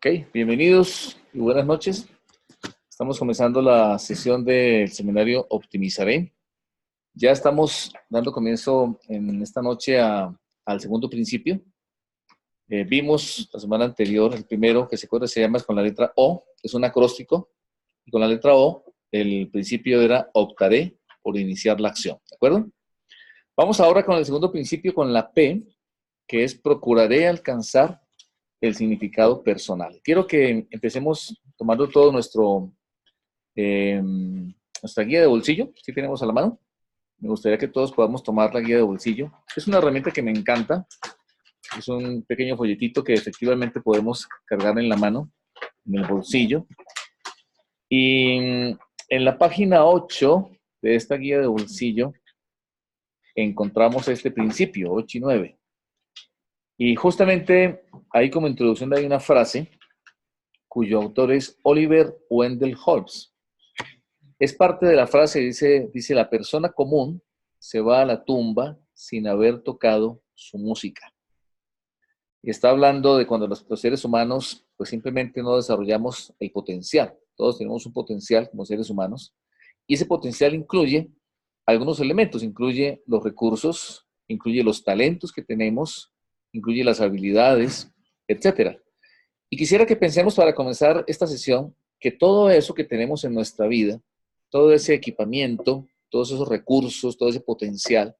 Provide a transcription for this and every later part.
Ok, bienvenidos y buenas noches. Estamos comenzando la sesión del seminario Optimizaré. Ya estamos dando comienzo en esta noche al segundo principio. Vimos la semana anterior el primero, que se llama con la letra O, es un acróstico, y con la letra O el principio era optaré por iniciar la acción, ¿de acuerdo? Vamos ahora con el segundo principio, con la P, que es procuraré alcanzar el significado personal. Quiero que empecemos tomando todo nuestra guía de bolsillo, si tenemos a la mano. Me gustaría que todos podamos tomar la guía de bolsillo. Es una herramienta que me encanta. Es un pequeño folletito que efectivamente podemos cargar en la mano, en el bolsillo. Y en la página 8 de esta guía de bolsillo encontramos este principio, 8 y 9. Y justamente ahí como introducción hay una frase cuyo autor es Oliver Wendell Holmes. Es parte de la frase, dice, la persona común se va a la tumba sin haber tocado su música. Y está hablando de cuando los seres humanos pues simplemente no desarrollamos el potencial. Todos tenemos un potencial como seres humanos y ese potencial incluye algunos elementos, incluye los recursos, incluye los talentos que tenemos, incluye las habilidades, etcétera. Y quisiera que pensemos para comenzar esta sesión que todo eso que tenemos en nuestra vida, todo ese equipamiento, todos esos recursos, todo ese potencial,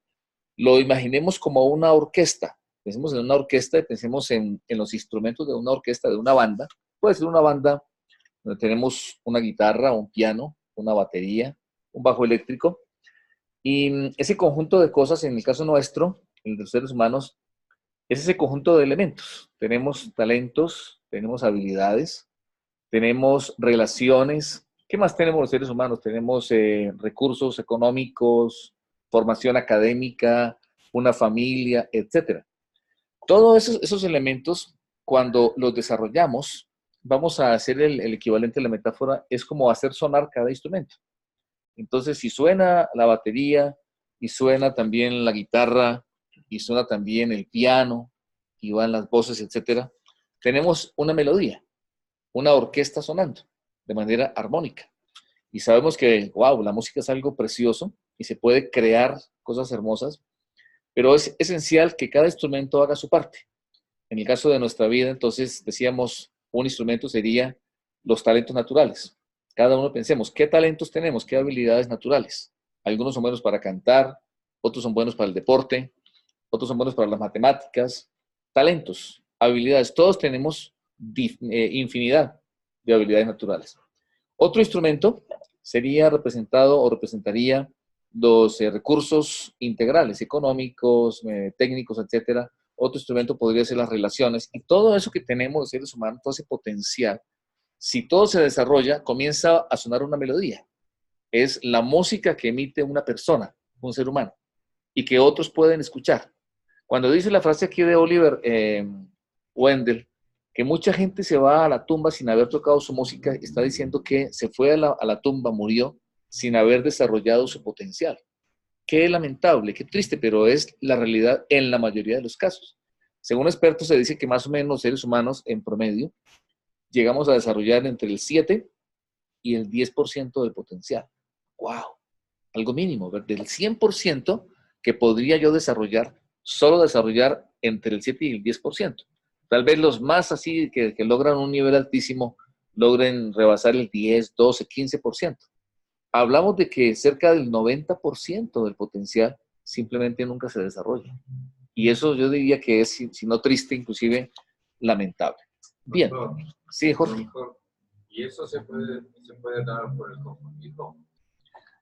lo imaginemos como una orquesta. Pensemos en una orquesta y pensemos en los instrumentos de una orquesta, de una banda. Puede ser una banda donde tenemos una guitarra, un piano, una batería, un bajo eléctrico. Y ese conjunto de cosas, en el caso nuestro, en los seres humanos, es ese conjunto de elementos. Tenemos talentos, tenemos habilidades, tenemos relaciones. ¿Qué más tenemos los seres humanos? Tenemos recursos económicos, formación académica, una familia, etcétera. Todos esos elementos, cuando los desarrollamos, vamos a hacer el equivalente a la metáfora, es como hacer sonar cada instrumento. Entonces, si suena la batería y suena también la guitarra y suena también el piano y van las voces, etcétera, tenemos una melodía, una orquesta sonando de manera armónica. Y sabemos que, wow, la música es algo precioso y se puede crear cosas hermosas, pero es esencial que cada instrumento haga su parte. En el caso de nuestra vida, entonces, decíamos, un instrumento sería los talentos naturales. Cada uno pensemos, ¿qué talentos tenemos? ¿Qué habilidades naturales? Algunos son buenos para cantar, otros son buenos para el deporte, otros son buenos para las matemáticas. Talentos, habilidades, todos tenemos infinidad de habilidades naturales. Otro instrumento sería representado o representaría los recursos integrales, económicos, técnicos, etcétera. Otro instrumento podría ser las relaciones y todo eso que tenemos los seres humanos, todo ese potencial, si todo se desarrolla, comienza a sonar una melodía. Es la música que emite una persona, un ser humano, y que otros pueden escuchar. Cuando dice la frase aquí de Oliver Wendell, que mucha gente se va a la tumba sin haber tocado su música, está diciendo que se fue a la tumba, murió sin haber desarrollado su potencial. Qué lamentable, qué triste, pero es la realidad en la mayoría de los casos. Según expertos se dice que más o menos los seres humanos en promedio llegamos a desarrollar entre el 7 y el 10% del potencial. ¡Wow! Algo mínimo, ¿verdad? Del 100% que podría yo desarrollar, solo desarrollar entre el 7 y el 10%. Tal vez los más así que logran un nivel altísimo logren rebasar el 10, 12, 15%. Hablamos de que cerca del 90% del potencial simplemente nunca se desarrolla. Y eso yo diría que es, si no triste, inclusive lamentable. Bien. Doctor, Sí, Jorge. ¿y eso se puede dar por el conformismo?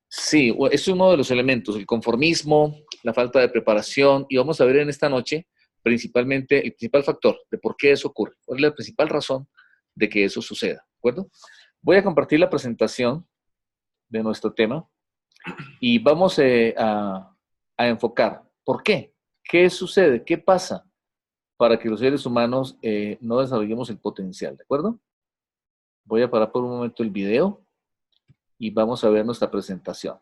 Sí, es uno de los elementos, el conformismo, la falta de preparación, y vamos a ver en esta noche principalmente el principal factor de por qué eso ocurre, cuál es la principal razón de que eso suceda, ¿de acuerdo? Voy a compartir la presentación de nuestro tema y vamos a enfocar por qué, qué sucede, qué pasa para que los seres humanos no desarrollemos el potencial, ¿de acuerdo? Voy a parar por un momento el video y vamos a ver nuestra presentación.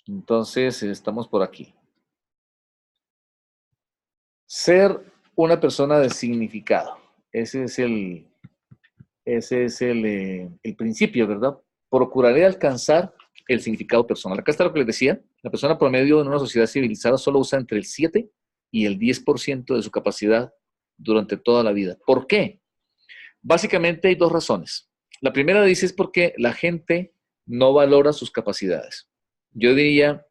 Entonces, estamos por aquí. Ser una persona de significado. Ese es el principio, ¿verdad? Procuraré alcanzar el significado personal. Acá está lo que les decía. La persona promedio en una sociedad civilizada solo usa entre el 7 y el 10% de su capacidad durante toda la vida. ¿Por qué? Básicamente hay dos razones. La primera dice es porque la gente no valora sus capacidades. Yo diría,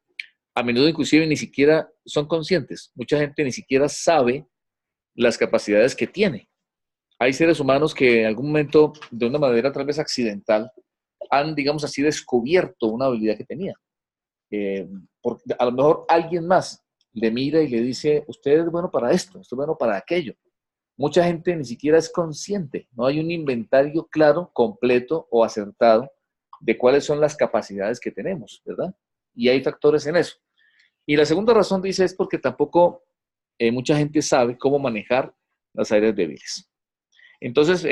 a menudo inclusive ni siquiera son conscientes. Mucha gente ni siquiera sabe las capacidades que tiene. Hay seres humanos que en algún momento, de una manera tal vez accidental, han, digamos así, descubierto una habilidad que tenía. Porque a lo mejor alguien más le mira y le dice, usted es bueno para esto, usted es bueno para aquello. Mucha gente ni siquiera es consciente, no hay un inventario claro, completo o acertado de cuáles son las capacidades que tenemos, ¿verdad? Y hay factores en eso. Y la segunda razón, dice, es porque tampoco mucha gente sabe cómo manejar las áreas débiles. Entonces,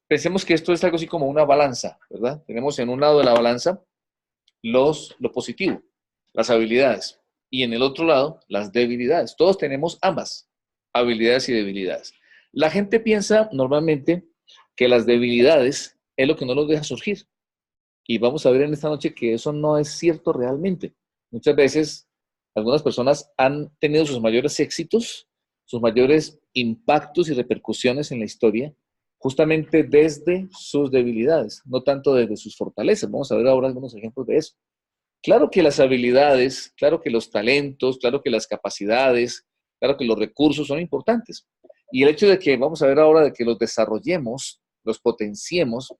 pensemos que esto es algo así como una balanza, ¿verdad? Tenemos en un lado de la balanza lo positivo, las habilidades, y en el otro lado las debilidades. Todos tenemos ambas, habilidades y debilidades. La gente piensa normalmente que las debilidades es lo que no los deja surgir. Y vamos a ver en esta noche que eso no es cierto realmente. Muchas veces algunas personas han tenido sus mayores éxitos, sus mayores impactos y repercusiones en la historia, justamente desde sus debilidades, no tanto desde sus fortalezas. Vamos a ver ahora algunos ejemplos de eso. Claro que las habilidades, claro que los talentos, claro que las capacidades, claro que los recursos son importantes. Y el hecho de que, vamos a ver ahora, de que los desarrollemos, los potenciemos,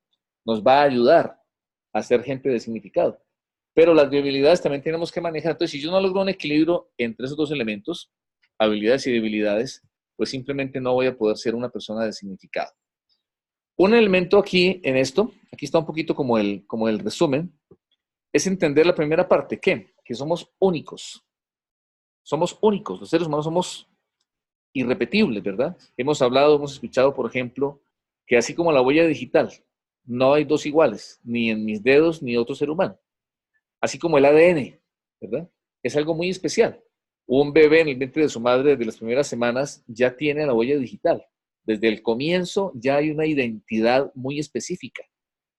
nos va a ayudar a ser gente de significado. Pero las debilidades también tenemos que manejar. Entonces, si yo no logro un equilibrio entre esos dos elementos, habilidades y debilidades, pues simplemente no voy a poder ser una persona de significado. Un elemento aquí en esto, aquí está un poquito como el resumen, es entender la primera parte, ¿qué? Que somos únicos. Somos únicos, los seres humanos somos irrepetibles, ¿verdad? Hemos hablado, hemos escuchado, por ejemplo, que así como la huella digital, no hay dos iguales, ni en mis dedos ni otro ser humano. Así como el ADN, ¿verdad? Es algo muy especial. Un bebé en el vientre de su madre desde las primeras semanas ya tiene la huella digital. Desde el comienzo ya hay una identidad muy específica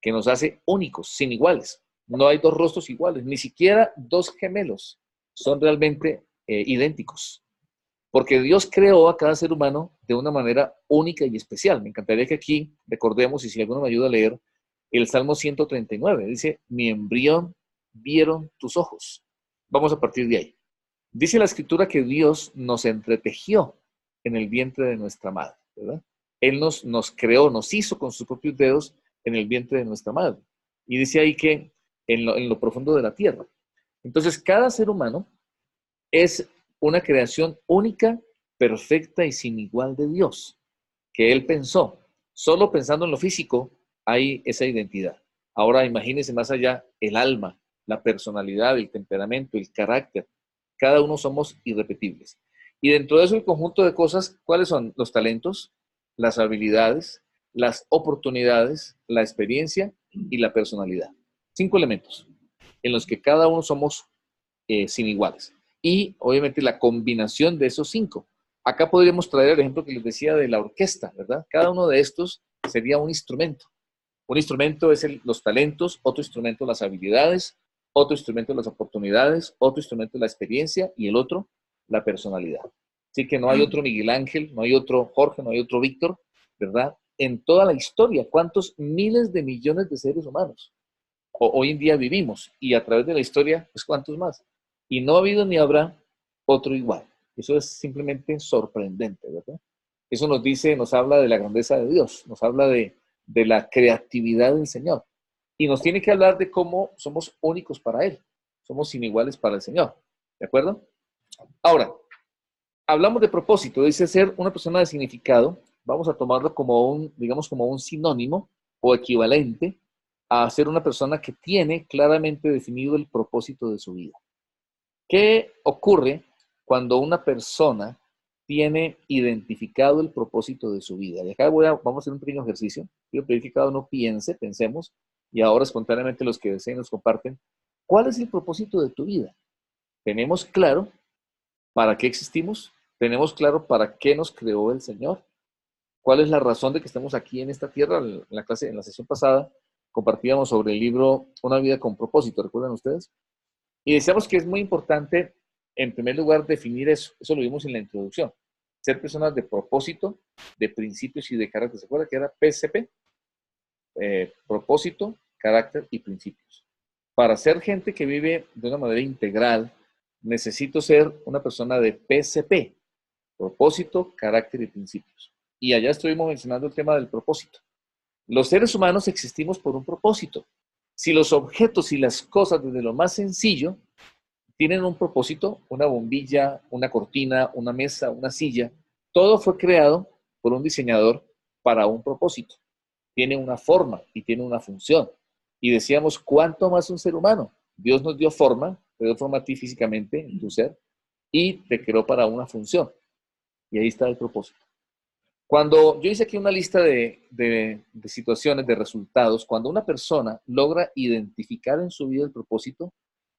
que nos hace únicos, sin iguales. No hay dos rostros iguales, ni siquiera dos gemelos son realmente idénticos. Porque Dios creó a cada ser humano de una manera única y especial. Me encantaría que aquí recordemos, y si alguno me ayuda a leer, el Salmo 139. Dice, mi embrión vieron tus ojos. Vamos a partir de ahí. Dice la escritura que Dios nos entretejió en el vientre de nuestra madre, ¿verdad? Él nos creó, nos hizo con sus propios dedos en el vientre de nuestra madre. Y dice ahí que en lo profundo de la tierra. Entonces, cada ser humano es una creación única, perfecta y sin igual de Dios, que Él pensó. Solo pensando en lo físico hay esa identidad. Ahora imagínense más allá el alma, la personalidad, el temperamento, el carácter. Cada uno somos irrepetibles. Y dentro de eso el conjunto de cosas, ¿cuáles son? Los talentos, las habilidades, las oportunidades, la experiencia y la personalidad. 5 elementos en los que cada uno somos sin iguales. Y obviamente la combinación de esos 5. Acá podríamos traer el ejemplo que les decía de la orquesta, ¿verdad? Cada uno de estos sería un instrumento. Un instrumento es los talentos, otro instrumento las habilidades, otro instrumento las oportunidades, otro instrumento la experiencia y el otro la personalidad. Así que no hay otro Miguel Ángel, no hay otro Jorge, no hay otro Víctor, ¿verdad? En toda la historia, ¿cuántos miles de millones de seres humanos hoy en día vivimos? Y a través de la historia, pues ¿cuántos más? Y no ha habido ni habrá otro igual. Eso es simplemente sorprendente, ¿verdad? Eso nos dice, nos habla de la grandeza de Dios, nos habla de la creatividad del Señor. Y nos tiene que hablar de cómo somos únicos para Él, somos iniguales para el Señor. ¿De acuerdo? Ahora, hablamos de propósito, dice ser una persona de significado, vamos a tomarlo como un, digamos, como un sinónimo o equivalente a ser una persona que tiene claramente definido el propósito de su vida. ¿Qué ocurre cuando una persona tiene identificado el propósito de su vida? Y acá vamos a hacer un pequeño ejercicio. Quiero pedir que cada uno pensemos, y ahora espontáneamente los que deseen nos comparten, ¿cuál es el propósito de tu vida? ¿Tenemos claro para qué existimos? ¿Tenemos claro para qué nos creó el Señor? cuál es la razón de que estamos aquí en esta tierra. En la clase, en la sesión pasada, compartíamos sobre el libro Una vida con propósito, ¿recuerdan ustedes? Y decíamos que es muy importante, en primer lugar, definir eso. Eso lo vimos en la introducción. Ser personas de propósito, de principios y de carácter. ¿Se acuerda que era PCP? Propósito, carácter y principios. Para ser gente que vive de una manera integral, necesito ser una persona de PCP, propósito, carácter y principios. Y allá estuvimos mencionando el tema del propósito. Los seres humanos existimos por un propósito. Si los objetos y las cosas, desde lo más sencillo, tienen un propósito, una bombilla, una cortina, una mesa, una silla, todo fue creado por un diseñador para un propósito. Tiene una forma y tiene una función. Y decíamos, ¿cuánto más un ser humano? Dios nos dio forma, te dio forma a ti físicamente, en tu ser, y te creó para una función. Y ahí está el propósito. Cuando yo hice aquí una lista de situaciones, de resultados, cuando una persona logra identificar en su vida el propósito,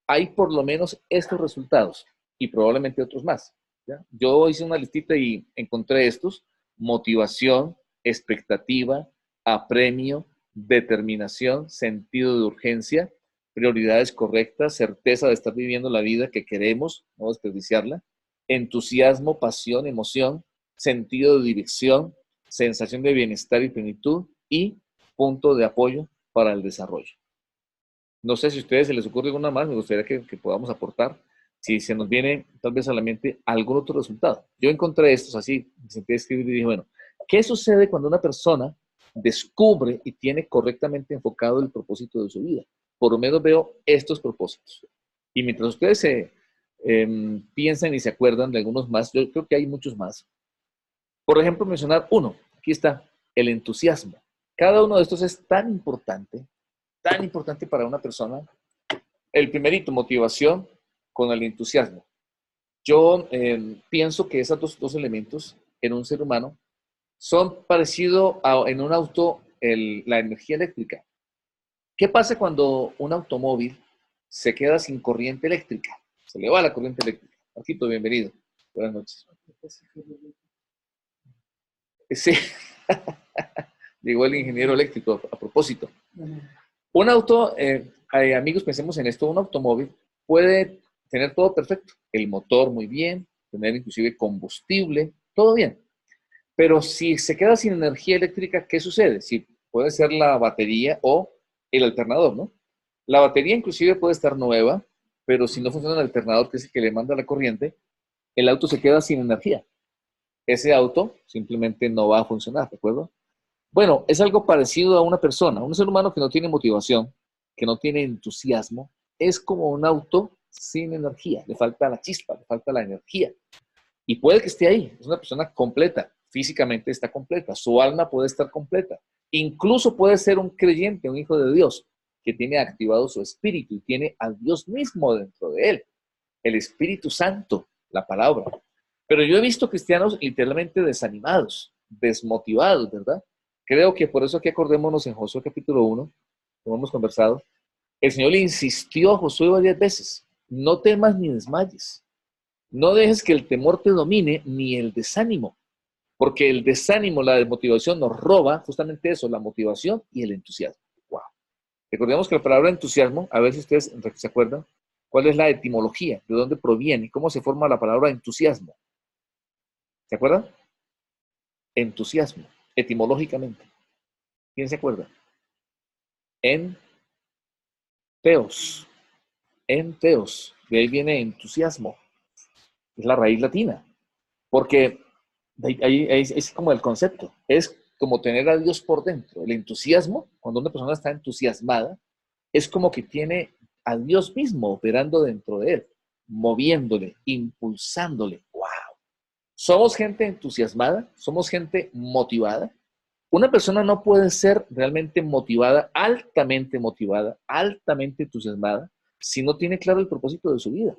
hay por lo menos estos resultados y probablemente otros más. ¿Ya? Yo hice una listita y encontré estos: motivación, expectativa, apremio, determinación, sentido de urgencia, prioridades correctas, certeza de estar viviendo la vida que queremos, no desperdiciarla, entusiasmo, pasión, emoción, sentido de dirección, sensación de bienestar y plenitud y punto de apoyo para el desarrollo. No sé si a ustedes se les ocurre alguna más, me gustaría que podamos aportar. Si se nos viene tal vez a la mente algún otro resultado. Yo encontré estos así, me senté a escribir y dije, bueno, ¿qué sucede cuando una persona descubre y tiene correctamente enfocado el propósito de su vida? Por lo menos veo estos propósitos. Y mientras ustedes se piensan y se acuerdan de algunos más, yo creo que hay muchos más. Por ejemplo, mencionar uno. Aquí está, el entusiasmo. Cada uno de estos es tan importante para una persona. El primerito, motivación con el entusiasmo. Yo pienso que esos dos elementos en un ser humano son parecidos en un auto, la energía eléctrica. ¿Qué pasa cuando un automóvil se queda sin corriente eléctrica? Se le va la corriente eléctrica. Marquito, bienvenido. Buenas noches. Sí, llegó el ingeniero eléctrico a propósito. Un auto, amigos, pensemos en esto, un automóvil puede tener todo perfecto, el motor muy bien, tener inclusive combustible, todo bien. Pero si se queda sin energía eléctrica, ¿qué sucede? Si puede ser la batería o el alternador, ¿no? La batería inclusive puede estar nueva, pero si no funciona el alternador, que es el que le manda la corriente, el auto se queda sin energía. Ese auto simplemente no va a funcionar, ¿de acuerdo? Bueno, es algo parecido a una persona, un ser humano que no tiene motivación, que no tiene entusiasmo, es como un auto sin energía, le falta la chispa, le falta la energía. Y puede que esté ahí, es una persona completa, físicamente está completa, su alma puede estar completa, incluso puede ser un creyente, un hijo de Dios, que tiene activado su espíritu y tiene a Dios mismo dentro de él, el Espíritu Santo, la palabra. Pero yo he visto cristianos literalmente desanimados, desmotivados, ¿verdad? Creo que por eso aquí acordémonos en Josué capítulo 1, como hemos conversado, el Señor le insistió a Josué varias veces: no temas ni desmayes, no dejes que el temor te domine ni el desánimo, porque el desánimo, la desmotivación nos roba justamente eso, la motivación y el entusiasmo. Wow. Recordemos que la palabra entusiasmo, a ver si ustedes se acuerdan, cuál es la etimología, de dónde proviene, cómo se forma la palabra entusiasmo. ¿Se acuerdan? Entusiasmo, etimológicamente. ¿Quién se acuerda? En teos, en teos, de ahí viene entusiasmo, es la raíz latina, porque ahí es como el concepto, es como tener a Dios por dentro. El entusiasmo, cuando una persona está entusiasmada, es como que tiene a Dios mismo operando dentro de él, moviéndole, impulsándole. ¡Wow! Somos gente entusiasmada, somos gente motivada. Una persona no puede ser realmente motivada, altamente entusiasmada, si no tiene claro el propósito de su vida.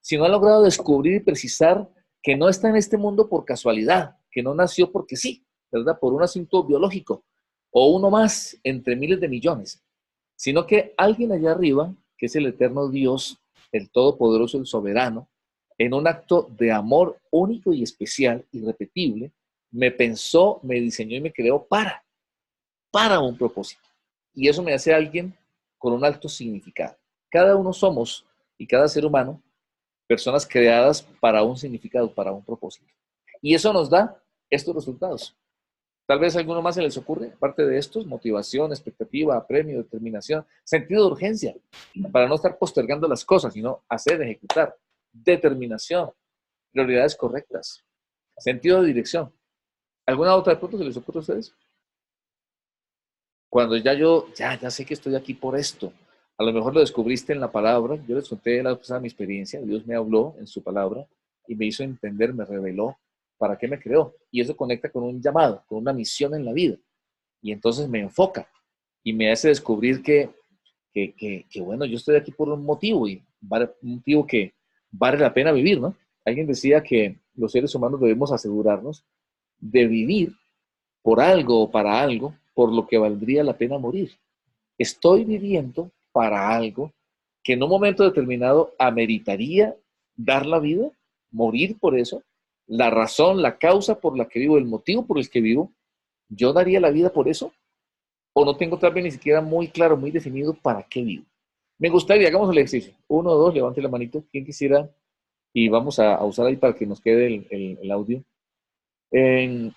Si no ha logrado descubrir y precisar que no está en este mundo por casualidad, que no nació porque sí, ¿verdad? Por un asunto biológico o uno más entre miles de millones, sino que alguien allá arriba, que es el eterno Dios, el todopoderoso, el soberano, en un acto de amor único y especial, irrepetible, me pensó, me diseñó y me creó para un propósito. Y eso me hace alguien con un alto significado. Cada uno somos, y cada ser humano, personas creadas para un significado, para un propósito. Y eso nos da estos resultados. Tal vez a alguno más se les ocurre, aparte de estos, motivación, expectativa, premio, determinación, sentido de urgencia, para no estar postergando las cosas, sino hacer, ejecutar, determinación, prioridades correctas, sentido de dirección. ¿Alguna otra de pronto se les ocurre a ustedes? Cuando ya sé que estoy aquí por esto. A lo mejor lo descubriste en la palabra. Yo les conté la vez pasada mi experiencia. Dios me habló en su palabra y me hizo entender, me reveló para qué me creó. Y eso conecta con un llamado, con una misión en la vida. Y entonces me enfoca y me hace descubrir que bueno, yo estoy aquí por un motivo y un motivo que vale la pena vivir, ¿no? Alguien decía que los seres humanos debemos asegurarnos de vivir por algo o para algo por lo que valdría la pena morir. Estoy viviendo para algo que en un momento determinado ameritaría dar la vida, morir por eso, la razón, la causa por la que vivo, el motivo por el que vivo, ¿yo daría la vida por eso? ¿O no tengo tal vez ni siquiera muy claro, muy definido para qué vivo? Me gustaría, hagamos el ejercicio. Uno o dos, levante la manito. ¿Quién quisiera? Y vamos a usar ahí para que nos quede el audio.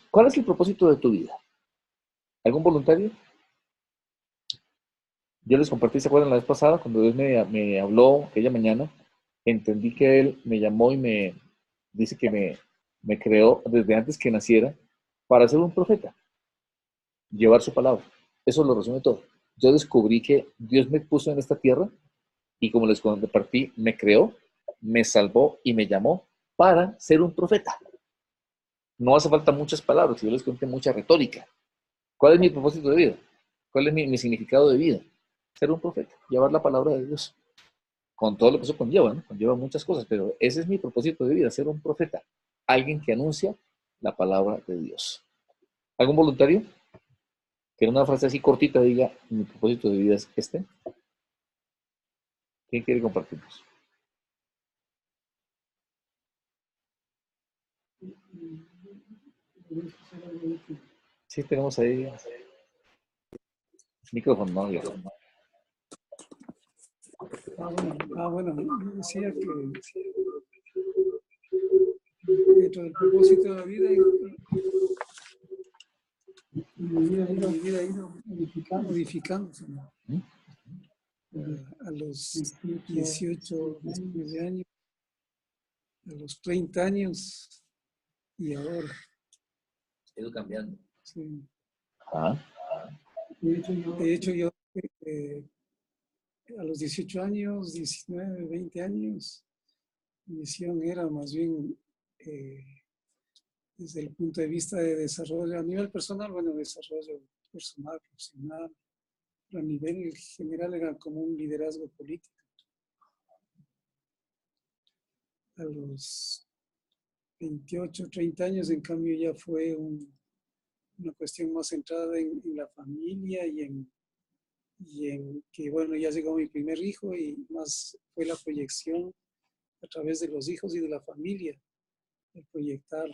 ¿Cuál es el propósito de tu vida? ¿Algún voluntario? Yo les compartí, ¿se acuerdan la vez pasada? Cuando Dios me habló aquella mañana, entendí que Él me llamó y me dice que me creó desde antes que naciera para ser un profeta, llevar su palabra. Eso lo resume todo. Yo descubrí que Dios me puso en esta tierra y como les compartí, me creó, me salvó y me llamó para ser un profeta. No hace falta muchas palabras, yo les conté mucha retórica. ¿Cuál es mi propósito de vida? ¿Cuál es mi significado de vida? Ser un profeta, llevar la palabra de Dios, con todo lo que eso conlleva, ¿no? Conlleva muchas cosas, pero ese es mi propósito de vida, ser un profeta, alguien que anuncia la palabra de Dios. ¿Algún voluntario que en una frase así cortita diga, mi propósito de vida es este? ¿Quién quiere compartirnos? Sí, tenemos ahí micrófono, ¿no? Bueno, yo decía que dentro del propósito de la vida, mi vida ha ido modificándose, ¿no? A los 18, 19 años, a los 30 años y ahora. Ha ido cambiando. Sí. Ah. De hecho, yo a los 18 años, 19, 20 años, mi misión era más bien desde el punto de vista de desarrollo a nivel personal, bueno, desarrollo personal, profesional, pero a nivel general era como un liderazgo político. A los 28, 30 años, en cambio, ya fue una cuestión más centrada en la familia y en que, bueno, ya llegó mi primer hijo y más fue la proyección a través de los hijos y de la familia, el proyectar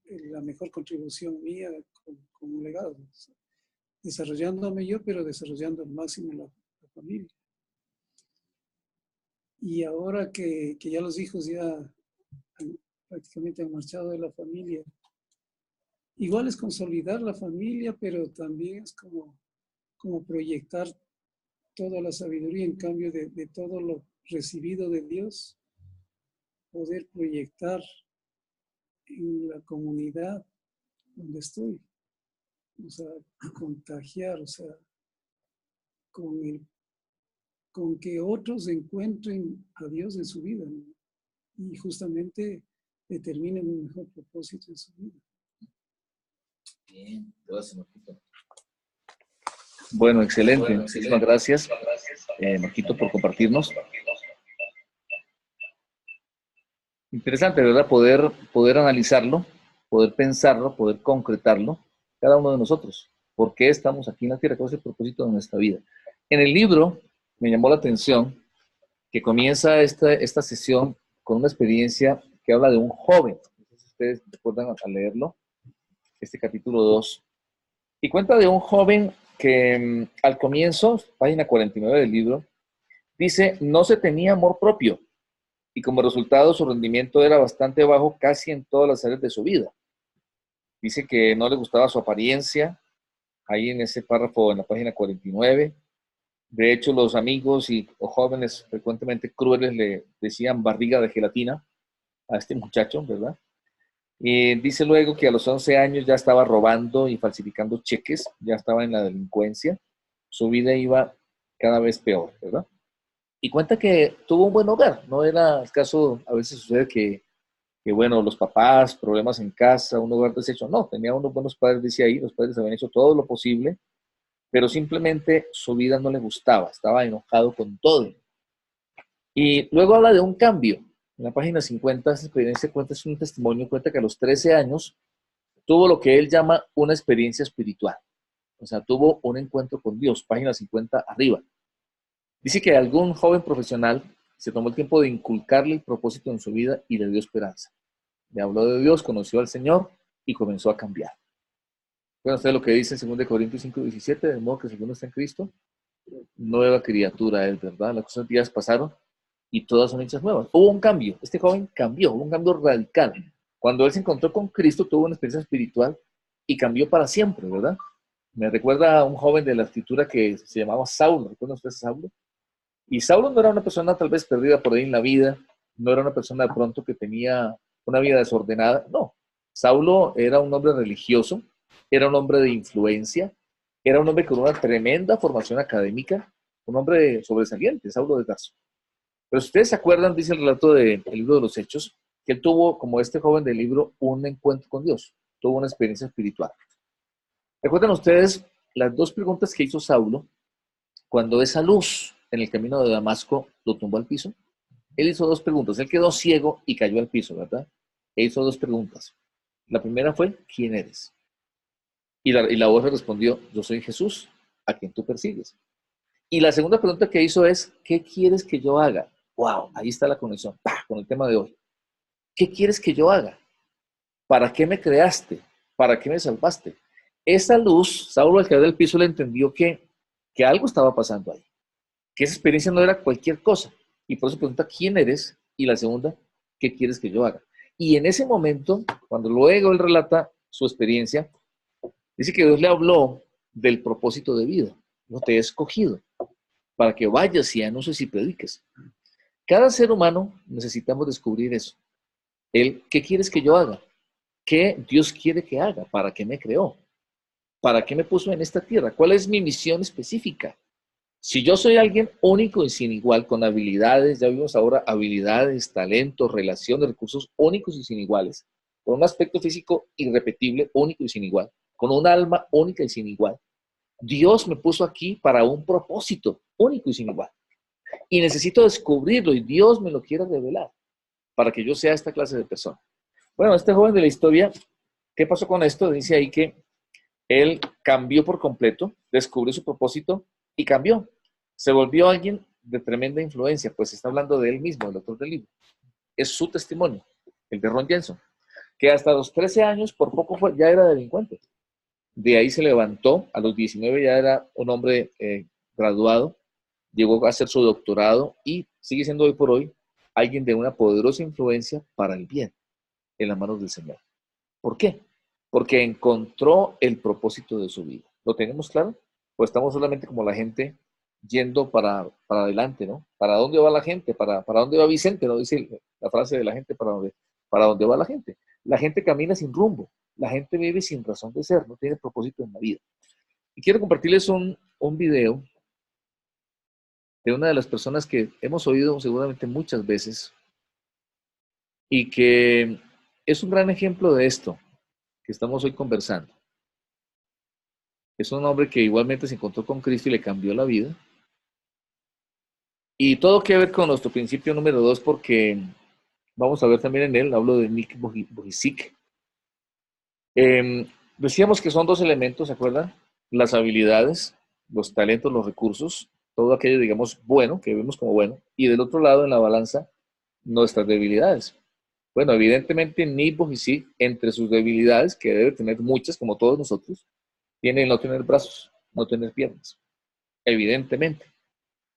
la mejor contribución mía con un legado. O sea, desarrollándome yo, pero desarrollando al máximo la familia. Y ahora que ya los hijos ya prácticamente han marchado de la familia, igual es consolidar la familia, pero también es como proyectar toda la sabiduría en cambio de todo lo recibido de Dios, poder proyectar en la comunidad donde estoy, o sea, contagiar, o sea, con que otros encuentren a Dios en su vida, ¿no? Y justamente determinen un mejor propósito en su vida. Bien, gracias, Marquito. Bueno, excelente. Muchísimas gracias, Marquito, por compartirnos. Interesante, ¿verdad? Poder analizarlo, poder pensarlo, poder concretarlo, cada uno de nosotros. ¿Por qué estamos aquí en la Tierra? ¿Cuál es el propósito de nuestra vida? En el libro me llamó la atención que comienza esta sesión con una experiencia que habla de un joven. ustedes recuerdan al leerlo, este capítulo 2. Y cuenta de un joven que al comienzo, página 49 del libro, dice, no se tenía amor propio y como resultado su rendimiento era bastante bajo casi en todas las áreas de su vida. Dice que no le gustaba su apariencia, ahí en ese párrafo en la página 49. De hecho, los amigos o jóvenes frecuentemente crueles le decían barriga de gelatina a este muchacho, ¿verdad? Y dice luego que a los 11 años ya estaba robando y falsificando cheques, ya estaba en la delincuencia, su vida iba cada vez peor, ¿verdad? Y cuenta que tuvo un buen hogar, no era el caso, a veces sucede que bueno, los papás, problemas en casa, un hogar deshecho, no, tenía unos buenos padres, dice ahí, los padres habían hecho todo lo posible, pero simplemente su vida no le gustaba, estaba enojado con todo. Y luego habla de un cambio. En la página 50, esta experiencia cuenta, es un testimonio, cuenta que a los 13 años tuvo lo que él llama una experiencia espiritual. O sea, tuvo un encuentro con Dios, página 50 arriba. Dice que algún joven profesional se tomó el tiempo de inculcarle el propósito en su vida y le dio esperanza. Le habló de Dios, conoció al Señor y comenzó a cambiar. Bueno, usted lo que dice en 2 Corintios 5:17, de modo que si uno está en Cristo, nueva criatura es, ¿verdad? Las cosas viejas pasaron y todas son hechas nuevas. Hubo un cambio, este joven cambió, hubo un cambio radical. Cuando él se encontró con Cristo, tuvo una experiencia espiritual y cambió para siempre, ¿verdad? Me recuerda a un joven de la escritura que se llamaba Saulo. ¿Recuerdan ustedes a Saulo? Y Saulo no era una persona tal vez perdida por ahí en la vida, no era una persona de pronto que tenía una vida desordenada, no. Saulo era un hombre religioso, era un hombre de influencia, era un hombre con una tremenda formación académica, un hombre sobresaliente, Saulo de Tarso. Pero si ustedes se acuerdan, dice el relato del libro de los Hechos, que él tuvo, como este joven del libro, un encuentro con Dios, tuvo una experiencia espiritual. ¿Recuerdan ustedes las dos preguntas que hizo Saulo cuando esa luz en el camino de Damasco lo tumbó al piso? Él hizo dos preguntas. Él quedó ciego y cayó al piso, ¿verdad? E hizo dos preguntas. La primera fue, ¿quién eres? Y la voz le respondió, yo soy Jesús, a quien tú persigues. Y la segunda pregunta que hizo es, ¿qué quieres que yo haga? ¡Wow! Ahí está la conexión, ¡pah!, con el tema de hoy. ¿Qué quieres que yo haga? ¿Para qué me creaste? ¿Para qué me salvaste? Esa luz, Saulo al caer del piso le entendió que algo estaba pasando ahí, que esa experiencia no era cualquier cosa. Y por eso pregunta, ¿quién eres? Y la segunda, ¿qué quieres que yo haga? Y en ese momento, cuando luego él relata su experiencia, dice que Dios le habló del propósito de vida. No te he escogido para que vayas y anuncies y prediques. Cada ser humano necesitamos descubrir eso. ¿Qué quieres que yo haga? ¿Qué Dios quiere que haga? ¿Para qué me creó? ¿Para qué me puso en esta tierra? ¿Cuál es mi misión específica? Si yo soy alguien único y sin igual, con habilidades, ya vimos ahora habilidades, talentos, relaciones, recursos únicos y sin iguales, con un aspecto físico irrepetible, único y sin igual, con un alma única y sin igual, Dios me puso aquí para un propósito único y sin igual. Y necesito descubrirlo y Dios me lo quiere revelar para que yo sea esta clase de persona. Bueno, este joven de la historia, ¿qué pasó con esto? Dice ahí que él cambió por completo, descubrió su propósito y cambió. Se volvió alguien de tremenda influencia, pues está hablando de él mismo, el autor del libro. Es su testimonio, el de Ron Jenson, que hasta los 13 años, por poco ya era delincuente. De ahí se levantó, a los 19 ya era un hombre graduado, llegó a hacer su doctorado y sigue siendo hoy por hoy alguien de una poderosa influencia para el bien en las manos del Señor. ¿Por qué? Porque encontró el propósito de su vida. ¿Lo tenemos claro? Pues estamos solamente como la gente yendo para adelante, ¿no? ¿Para dónde va la gente? ¿Para dónde va Vicente? ¿No? Dice la frase de la gente, ¿para dónde va la gente? La gente camina sin rumbo. La gente vive sin razón de ser, no tiene propósito en la vida. Y quiero compartirles un video de una de las personas que hemos oído seguramente muchas veces y que es un gran ejemplo de esto que estamos hoy conversando. Es un hombre que igualmente se encontró con Cristo y le cambió la vida. Y todo que ver con nuestro principio número 2, porque vamos a ver también en él, hablo de Nick Vujicic. Decíamos que son dos elementos, ¿se acuerdan? Las habilidades, los talentos, los recursos, todo aquello, digamos, bueno, que vemos como bueno. Y del otro lado, en la balanza, nuestras debilidades. Bueno, evidentemente Nipo y sí, entre sus debilidades, que debe tener muchas, como todos nosotros, tiene el no tener brazos, no tener piernas, evidentemente.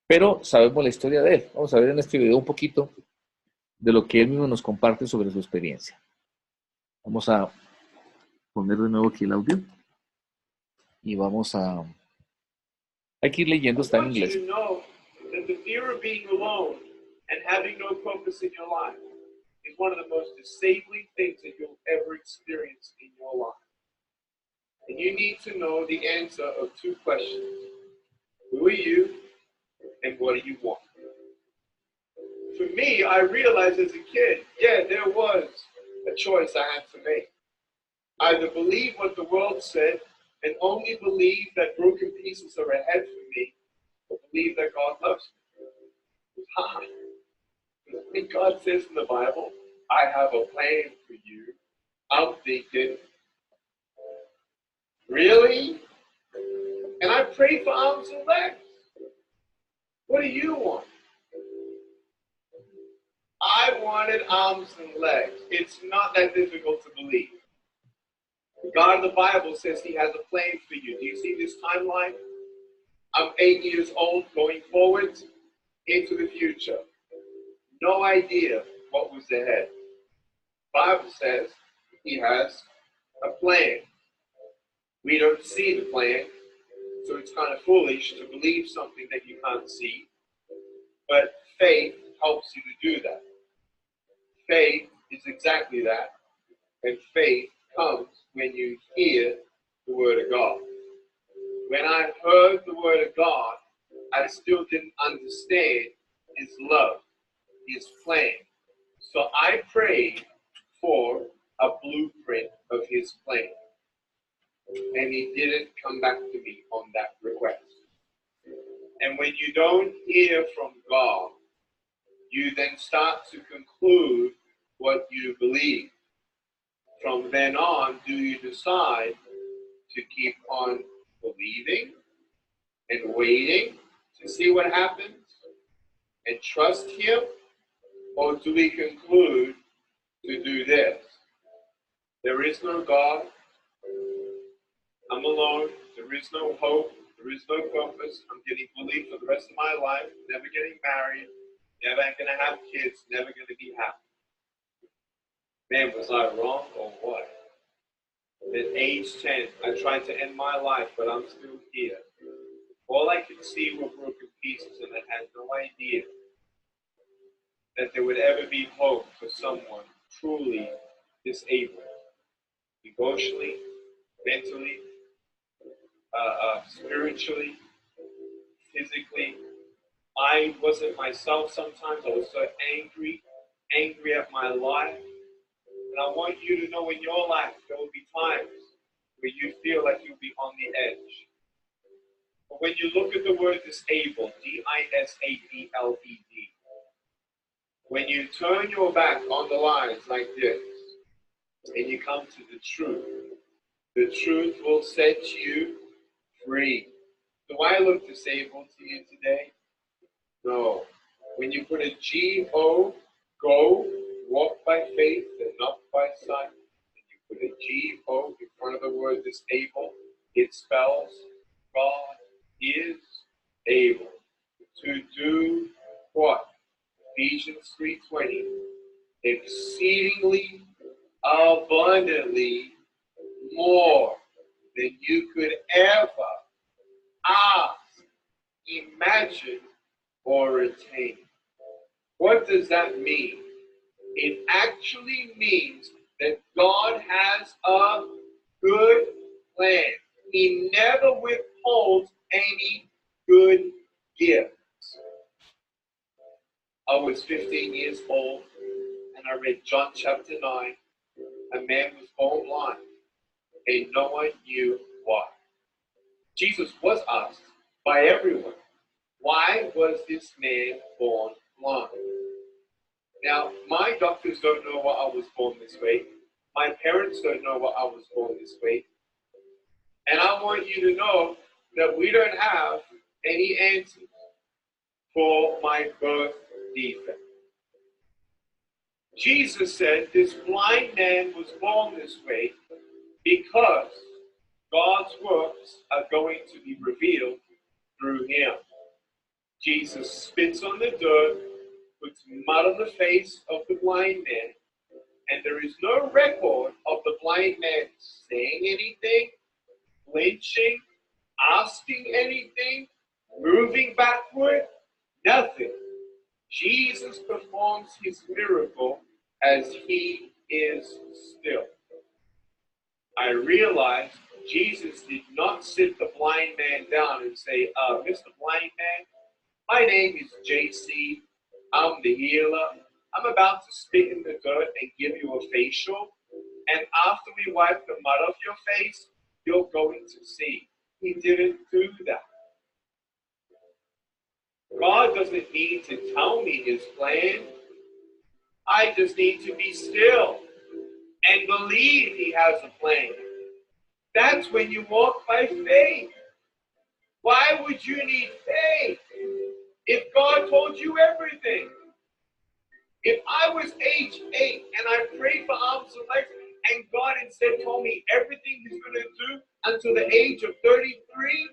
Pero sabemos la historia de él. Vamos a ver en este video un poquito de lo que él mismo nos comparte sobre su experiencia. Vamos a poner de nuevo aquí el audio y vamos a... Hay que ir leyendo, está en inglés. Is one of the most disabling things that you'll ever experience in your life. And you need to know the answer of two questions. Who are you and what do you want? For me, I realized as a kid, there was a choice I had to make. Either believe what the world said and only believe that broken pieces are ahead for me, or believe that God loves me. When God says in the Bible, I have a plan for you, I'm thinking, really? And I prayed for arms and legs. What do you want? I wanted arms and legs. It's not that difficult to believe. God in the Bible says he has a plan for you. Do you see this timeline? I'm 8 years old, going forward into the future. No idea what was ahead. The Bible says he has a plan. We don't see the plan, so it's kind of foolish to believe something that you can't see. But faith helps you to do that. Faith is exactly that. And faith comes when you hear the word of God. When I heard the word of God, I still didn't understand his love, his plan. So I prayed for a blueprint of his plan. And he didn't come back to me on that request. And when you don't hear from God, you then start to conclude what you believe. From then on, do you decide to keep on believing and waiting to see what happens and trust him? Or do we conclude to do this? There is no God. I'm alone. There is no hope. There is no purpose. I'm getting bullied for the rest of my life. Never getting married. Never going to have kids. Never going to be happy. Man, was I wrong or what? At age 10, I tried to end my life, but I'm still here. All I could see were broken pieces, and I had no idea that there would ever be hope for someone truly disabled, emotionally, mentally, spiritually, physically. I wasn't myself sometimes. I was so angry at my life. And I want you to know in your life, there will be times where you feel like you'll be on the edge. But when you look at the word disabled, D-I-S-A-B-L-E-D, when you turn your back on the lines like this, and you come to the truth will set you free. Do I look disabled to you today? No. When you put a G-O, go, walk by faith and not by sight, and you put a G-O in front of the word disabled, it spells God is able to do what? Ephesians 3:20, exceedingly abundantly more than you could ever ask, imagine, or attain. What does that mean? It actually means that God has a good plan. He never withholds any good gifts. I was 15 years old and I read John chapter 9. A man was born blind and no one knew why. Jesus was asked by everyone, why was this man born blind? Now, my doctors don't know why I was born this way. My parents don't know why I was born this way. And I want you to know that we don't have any answers for my birth defect. Jesus said this blind man was born this way because God's works are going to be revealed through him. Jesus spits on the dirt, puts mud on the face of the blind man, and there is no record of the blind man saying anything, flinching, asking anything, moving backward, nothing. Jesus performs his miracle as he is still. I realized Jesus did not sit the blind man down and say, Mr. Blind Man, my name is JC. I'm the healer. I'm about to spit in the dirt and give you a facial. And after we wipe the mud off your face, you're going to see. He didn't do that. God doesn't need to tell me his plan. I just need to be still and believe he has a plan. That's when you walk by faith. Why would you need faith if God told you everything? If I was age 8 and I prayed for arms and legs and God instead told me everything he's going to do until the age of 33,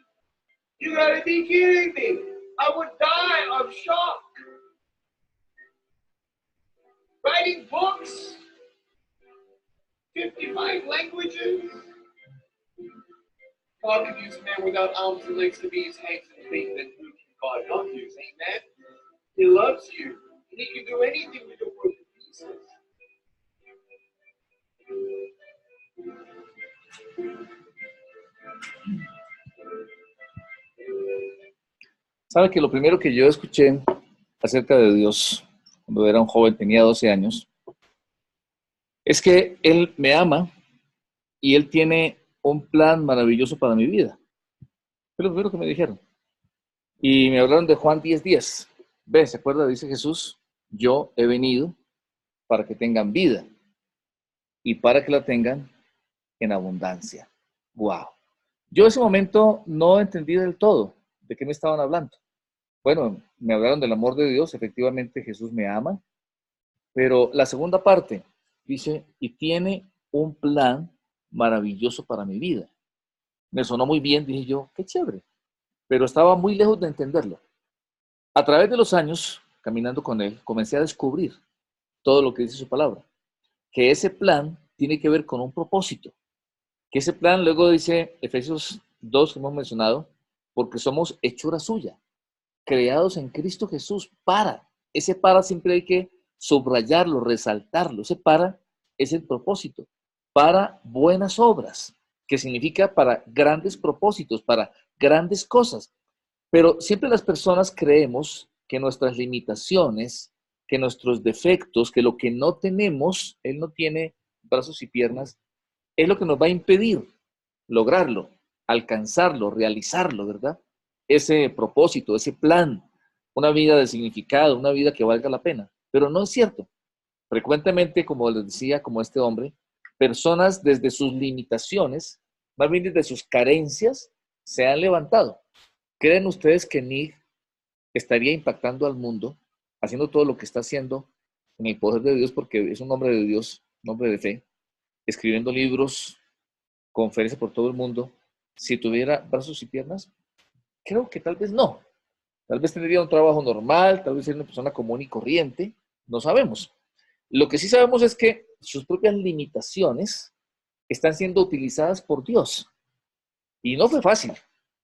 you gotta be kidding me. I would die of shock. Writing books, 55 languages. God can use a man without arms and legs to be his hands and feet, then who can God not use? Amen? He loves you. And he can do anything with your broken pieces. Sabe que lo primero que yo escuché acerca de Dios cuando era un joven, tenía 12 años, es que Él me ama y Él tiene un plan maravilloso para mi vida. Fue lo primero que me dijeron. Y me hablaron de Juan 10:10. ¿Ve? ¿Se acuerda? Dice Jesús, yo he venido para que tengan vida y para que la tengan en abundancia. ¡Wow! Yo en ese momento no entendí del todo de qué me estaban hablando. Bueno, me hablaron del amor de Dios, efectivamente Jesús me ama, pero la segunda parte dice, y tiene un plan maravilloso para mi vida. Me sonó muy bien, dije yo, qué chévere, pero estaba muy lejos de entenderlo. A través de los años, caminando con él, comencé a descubrir todo lo que dice su palabra, que ese plan tiene que ver con un propósito, que ese plan luego dice Efesios 2 que hemos mencionado, porque somos hechura suya, creados en Cristo Jesús ese para siempre hay que subrayarlo, resaltarlo, ese para es el propósito, para buenas obras, que significa para grandes propósitos, para grandes cosas. Pero siempre las personas creemos que nuestras limitaciones, que nuestros defectos, que lo que no tenemos, Él no tiene brazos y piernas, es lo que nos va a impedir lograrlo, alcanzarlo, realizarlo, ¿verdad? Ese propósito, ese plan, una vida de significado, una vida que valga la pena. Pero no es cierto. Frecuentemente, como les decía, como este hombre, personas desde sus limitaciones, más bien desde sus carencias, se han levantado. ¿Creen ustedes que Nig estaría impactando al mundo, haciendo todo lo que está haciendo en el poder de Dios, porque es un hombre de Dios, un hombre de fe, escribiendo libros, conferencias por todo el mundo, si tuviera brazos y piernas? Creo que tal vez no. Tal vez tendría un trabajo normal, tal vez sería una persona común y corriente, no sabemos. Lo que sí sabemos es que sus propias limitaciones están siendo utilizadas por Dios. Y no fue fácil,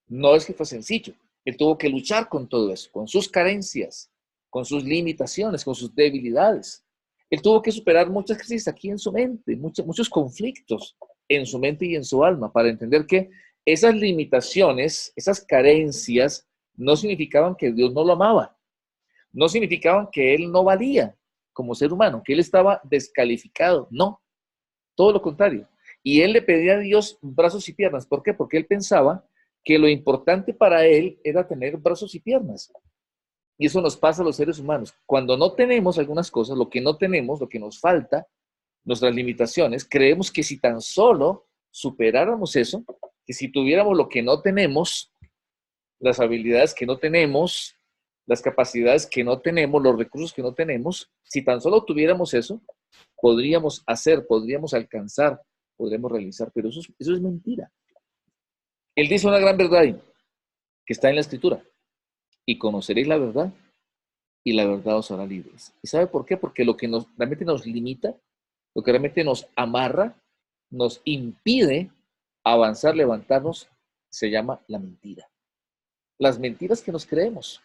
no es que fue sencillo. Él tuvo que luchar con todo eso, con sus carencias, con sus limitaciones, con sus debilidades. Él tuvo que superar muchas crisis aquí en su mente, muchos conflictos en su mente y en su alma, para entender que esas limitaciones, esas carencias, no significaban que Dios no lo amaba, no significaban que él no valía como ser humano, que él estaba descalificado, no, todo lo contrario. Y él le pedía a Dios brazos y piernas. ¿Por qué? Porque él pensaba que lo importante para él era tener brazos y piernas. Y eso nos pasa a los seres humanos. Cuando no tenemos algunas cosas, lo que no tenemos, lo que nos falta, nuestras limitaciones, creemos que si tan solo superáramos eso, que si tuviéramos lo que no tenemos, las habilidades que no tenemos, las capacidades que no tenemos, los recursos que no tenemos. Si tan solo tuviéramos eso, podríamos hacer, podríamos alcanzar, podríamos realizar, pero eso es mentira. Él dice una gran verdad ahí, que está en la Escritura: y conoceréis la verdad, y la verdad os hará libres. ¿Y sabe por qué? Porque lo que realmente nos limita, lo que realmente nos amarra, nos impide avanzar, levantarnos, se llama la mentira. Las mentiras que nos creemos,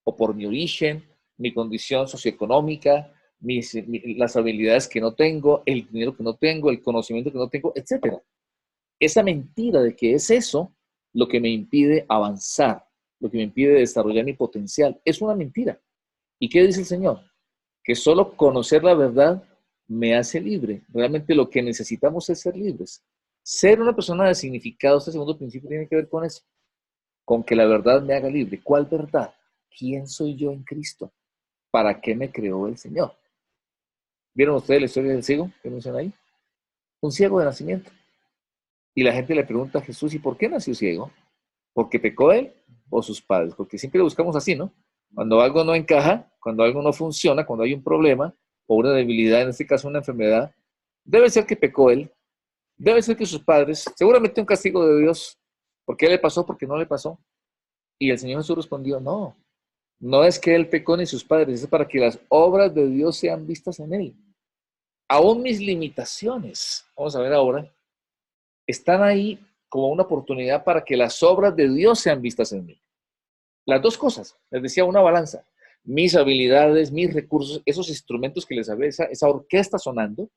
o por mi origen, mi condición socioeconómica, las habilidades que no tengo, el dinero que no tengo, el conocimiento que no tengo, etc. Esa mentira de que es eso lo que me impide avanzar, lo que me impide desarrollar mi potencial, es una mentira. ¿Y qué dice el Señor? Que solo conocer la verdad me hace libre. Realmente lo que necesitamos es ser libres. Ser una persona de significado, este segundo principio tiene que ver con eso, con que la verdad me haga libre. ¿Cuál verdad? ¿Quién soy yo en Cristo? ¿Para qué me creó el Señor? ¿Vieron ustedes la historia del ciego que menciona ahí? Un ciego de nacimiento. Y la gente le pregunta a Jesús: ¿y por qué nació ciego? ¿Porque pecó él o sus padres? Porque siempre lo buscamos así, ¿no? Cuando algo no encaja, cuando algo no funciona, cuando hay un problema o una debilidad, en este caso una enfermedad, debe ser que pecó él, debe ser que sus padres, seguramente un castigo de Dios. ¿Por qué le pasó? ¿Por qué no le pasó? Y el Señor Jesús respondió: no, no es que él pecó ni sus padres, es para que las obras de Dios sean vistas en él. Aún mis limitaciones, vamos a ver ahora, están ahí como una oportunidad para que las obras de Dios sean vistas en mí. Las dos cosas, les decía, una balanza. Mis habilidades, mis recursos, esos instrumentos que les hablé, esa orquesta sonando,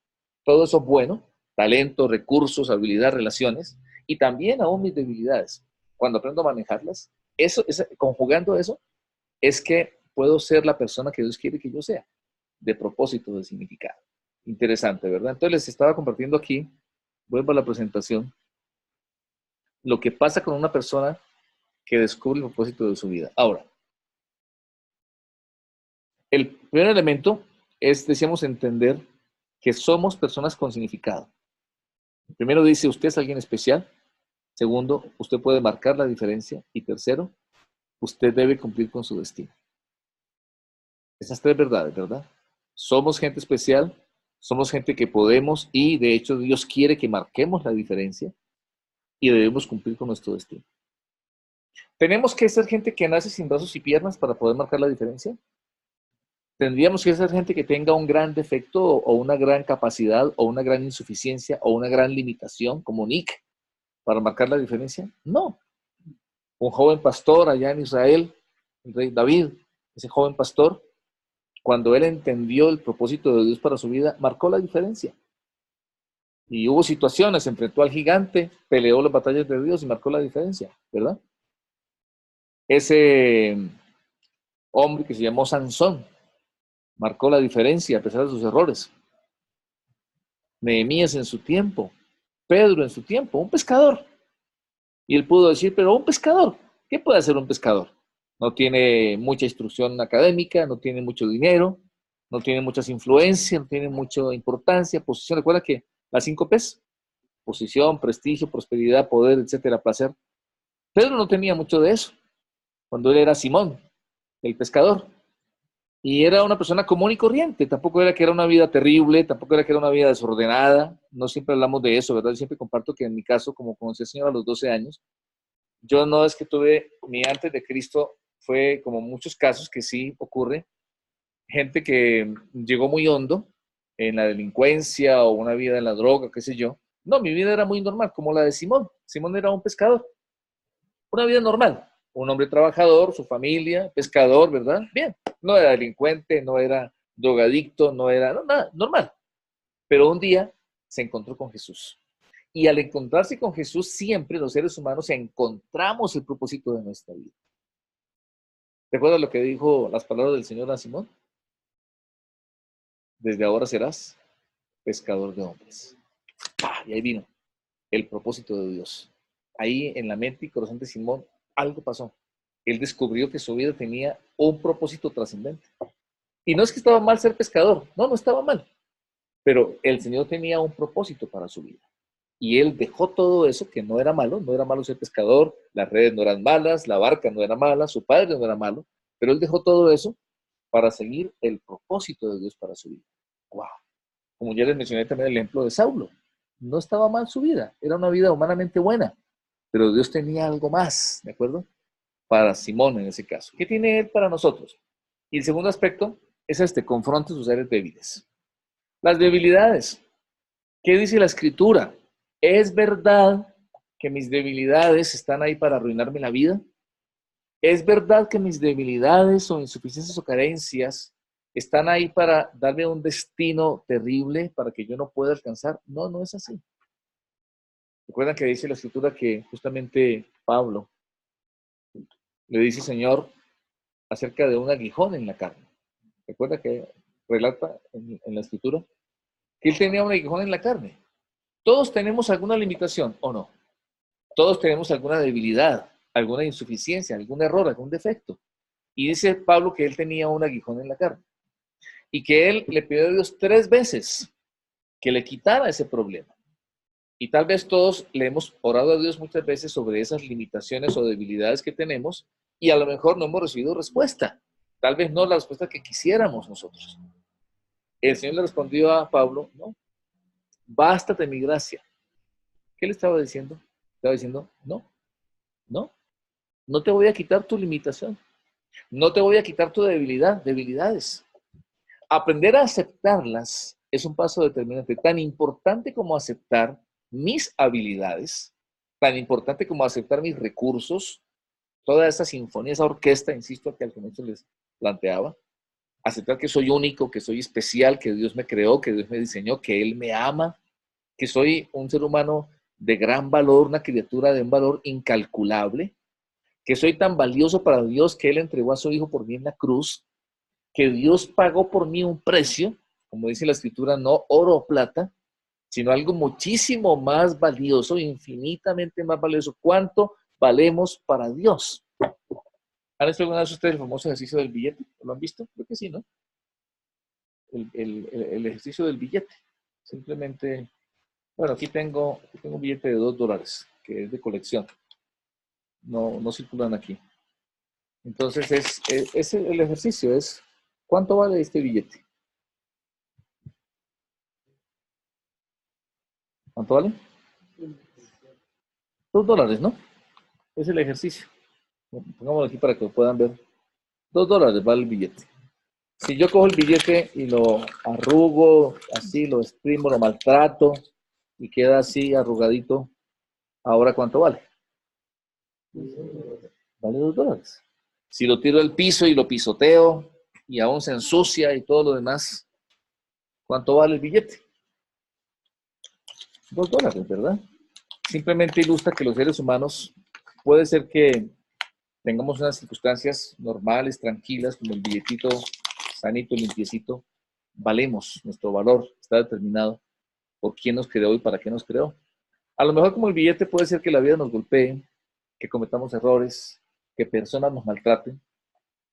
todo eso bueno, talento, recursos, habilidad, relaciones, y también aún mis debilidades. Cuando aprendo a manejarlas, conjugando eso, es que puedo ser la persona que Dios quiere que yo sea, de propósito, de significado. Interesante, ¿verdad? Entonces les estaba compartiendo aquí, vuelvo a la presentación, lo que pasa con una persona que descubre el propósito de su vida. Ahora, el primer elemento es, decíamos, entender que somos personas con significado. Primero dice, usted es alguien especial. Segundo, usted puede marcar la diferencia. Y tercero, usted debe cumplir con su destino. Esas tres verdades, ¿verdad? Somos gente especial, somos gente que podemos y de hecho Dios quiere que marquemos la diferencia y debemos cumplir con nuestro destino. ¿Tenemos que ser gente que nace sin brazos y piernas para poder marcar la diferencia? ¿Tendríamos que ser gente que tenga un gran defecto o una gran capacidad o una gran insuficiencia o una gran limitación como Nick para marcar la diferencia? No. Un joven pastor allá en Israel, el rey David, ese joven pastor, cuando él entendió el propósito de Dios para su vida, marcó la diferencia. Y hubo situaciones, se enfrentó al gigante, peleó las batallas de Dios y marcó la diferencia, ¿verdad? Ese hombre que se llamó Sansón marcó la diferencia a pesar de sus errores. Nehemías en su tiempo, Pedro en su tiempo, un pescador. Y él pudo decir, pero un pescador, ¿qué puede hacer un pescador? No tiene mucha instrucción académica, no tiene mucho dinero, no tiene muchas influencias, no tiene mucha importancia, posición. Recuerda que las 5 P's, posición, prestigio, prosperidad, poder, etcétera, placer. Pedro no tenía mucho de eso cuando él era Simón, el pescador. Y era una persona común y corriente, tampoco era que era una vida terrible, tampoco era que era una vida desordenada, no siempre hablamos de eso, ¿verdad? Yo siempre comparto que en mi caso, como conocí al Señor a los 12 años, yo no es que tuve, mi antes de Cristo fue como muchos casos que sí ocurre, gente que llegó muy hondo en la delincuencia o una vida en la droga, qué sé yo. No, mi vida era muy normal, como la de Simón. Simón era un pescador, una vida normal. Un hombre trabajador, su familia, pescador, ¿verdad? Bien, no era delincuente, no era drogadicto, no era nada, normal. Pero un día se encontró con Jesús. Y al encontrarse con Jesús, siempre los seres humanos encontramos el propósito de nuestra vida. ¿Recuerdas lo que dijo las palabras del Señor a Simón? Desde ahora serás pescador de hombres. ¡Pah! Y ahí vino el propósito de Dios. Ahí en la mente y corazón de Simón algo pasó. Él descubrió que su vida tenía un propósito trascendente. Y no es que estaba mal ser pescador, no estaba mal. Pero el Señor tenía un propósito para su vida. Y él dejó todo eso, que no era malo ser pescador, las redes no eran malas, la barca no era mala, su padre no era malo, Pero él dejó todo eso para seguir el propósito de Dios para su vida. ¡Wow! Como ya les mencioné también el ejemplo de Saulo. No estaba mal su vida, era una vida humanamente buena, pero Dios tenía algo más, ¿de acuerdo? Para Simón en ese caso. ¿Qué tiene él para nosotros? Y el segundo aspecto es confronte sus áreas débiles. Las debilidades. ¿Qué dice la Escritura? ¿Es verdad que mis debilidades están ahí para arruinarme la vida? ¿Es verdad que mis debilidades o insuficiencias o carencias están ahí para darme un destino terrible para que yo no pueda alcanzar? No, no es así. Recuerdan que dice la Escritura que justamente Pablo le dice, Señor, acerca de un aguijón en la carne. Recuerda que relata en la Escritura que él tenía un aguijón en la carne. Todos tenemos alguna limitación, ¿o no? Todos tenemos alguna debilidad, alguna insuficiencia, algún error, algún defecto. Y dice Pablo que él tenía un aguijón en la carne. Y que él le pidió a Dios 3 veces que le quitara ese problema. Y tal vez todos le hemos orado a Dios muchas veces sobre esas limitaciones o debilidades que tenemos y a lo mejor no hemos recibido respuesta. Tal vez no la respuesta que quisiéramos nosotros. El Señor le respondió a Pablo, no, bástate mi gracia. ¿Qué le estaba diciendo? Estaba diciendo, no te voy a quitar tu limitación. No te voy a quitar tu debilidades. Aprender a aceptarlas es un paso determinante, tan importante como aceptar mis habilidades, tan importante como aceptar mis recursos, toda esa sinfonía, esa orquesta, insisto, que al comienzo les planteaba, aceptar que soy único, que soy especial, que Dios me creó, que Dios me diseñó, que Él me ama, que soy un ser humano de gran valor, una criatura de un valor incalculable, que soy tan valioso para Dios que Él entregó a su Hijo por mí en la cruz, que Dios pagó por mí un precio, como dice la Escritura, no oro o plata, sino algo muchísimo más valioso, infinitamente más valioso. ¿Cuánto valemos para Dios? ¿Han visto alguna vez ustedes el famoso ejercicio del billete? ¿Lo han visto? Creo que sí, ¿no? El ejercicio del billete. Simplemente, bueno, aquí tengo un billete de $2, que es de colección. No circulan aquí. Entonces, el ejercicio es, ¿cuánto vale este billete? ¿Cuánto vale? $2, ¿no? Es el ejercicio. Pongámoslo aquí para que lo puedan ver. $2 vale el billete. Si yo cojo el billete y lo arrugo, así, lo exprimo, lo maltrato y queda así arrugadito, ¿ahora cuánto vale? Vale $2. Si lo tiro al piso y lo pisoteo y aún se ensucia y todo lo demás, ¿cuánto vale el billete? $2, ¿verdad? Simplemente ilustra que los seres humanos puede ser que tengamos unas circunstancias normales, tranquilas, como el billetito sanito, limpiecito, valemos, nuestro valor está determinado por quién nos creó y para qué nos creó. A lo mejor como el billete puede ser que la vida nos golpee, que cometamos errores, que personas nos maltraten,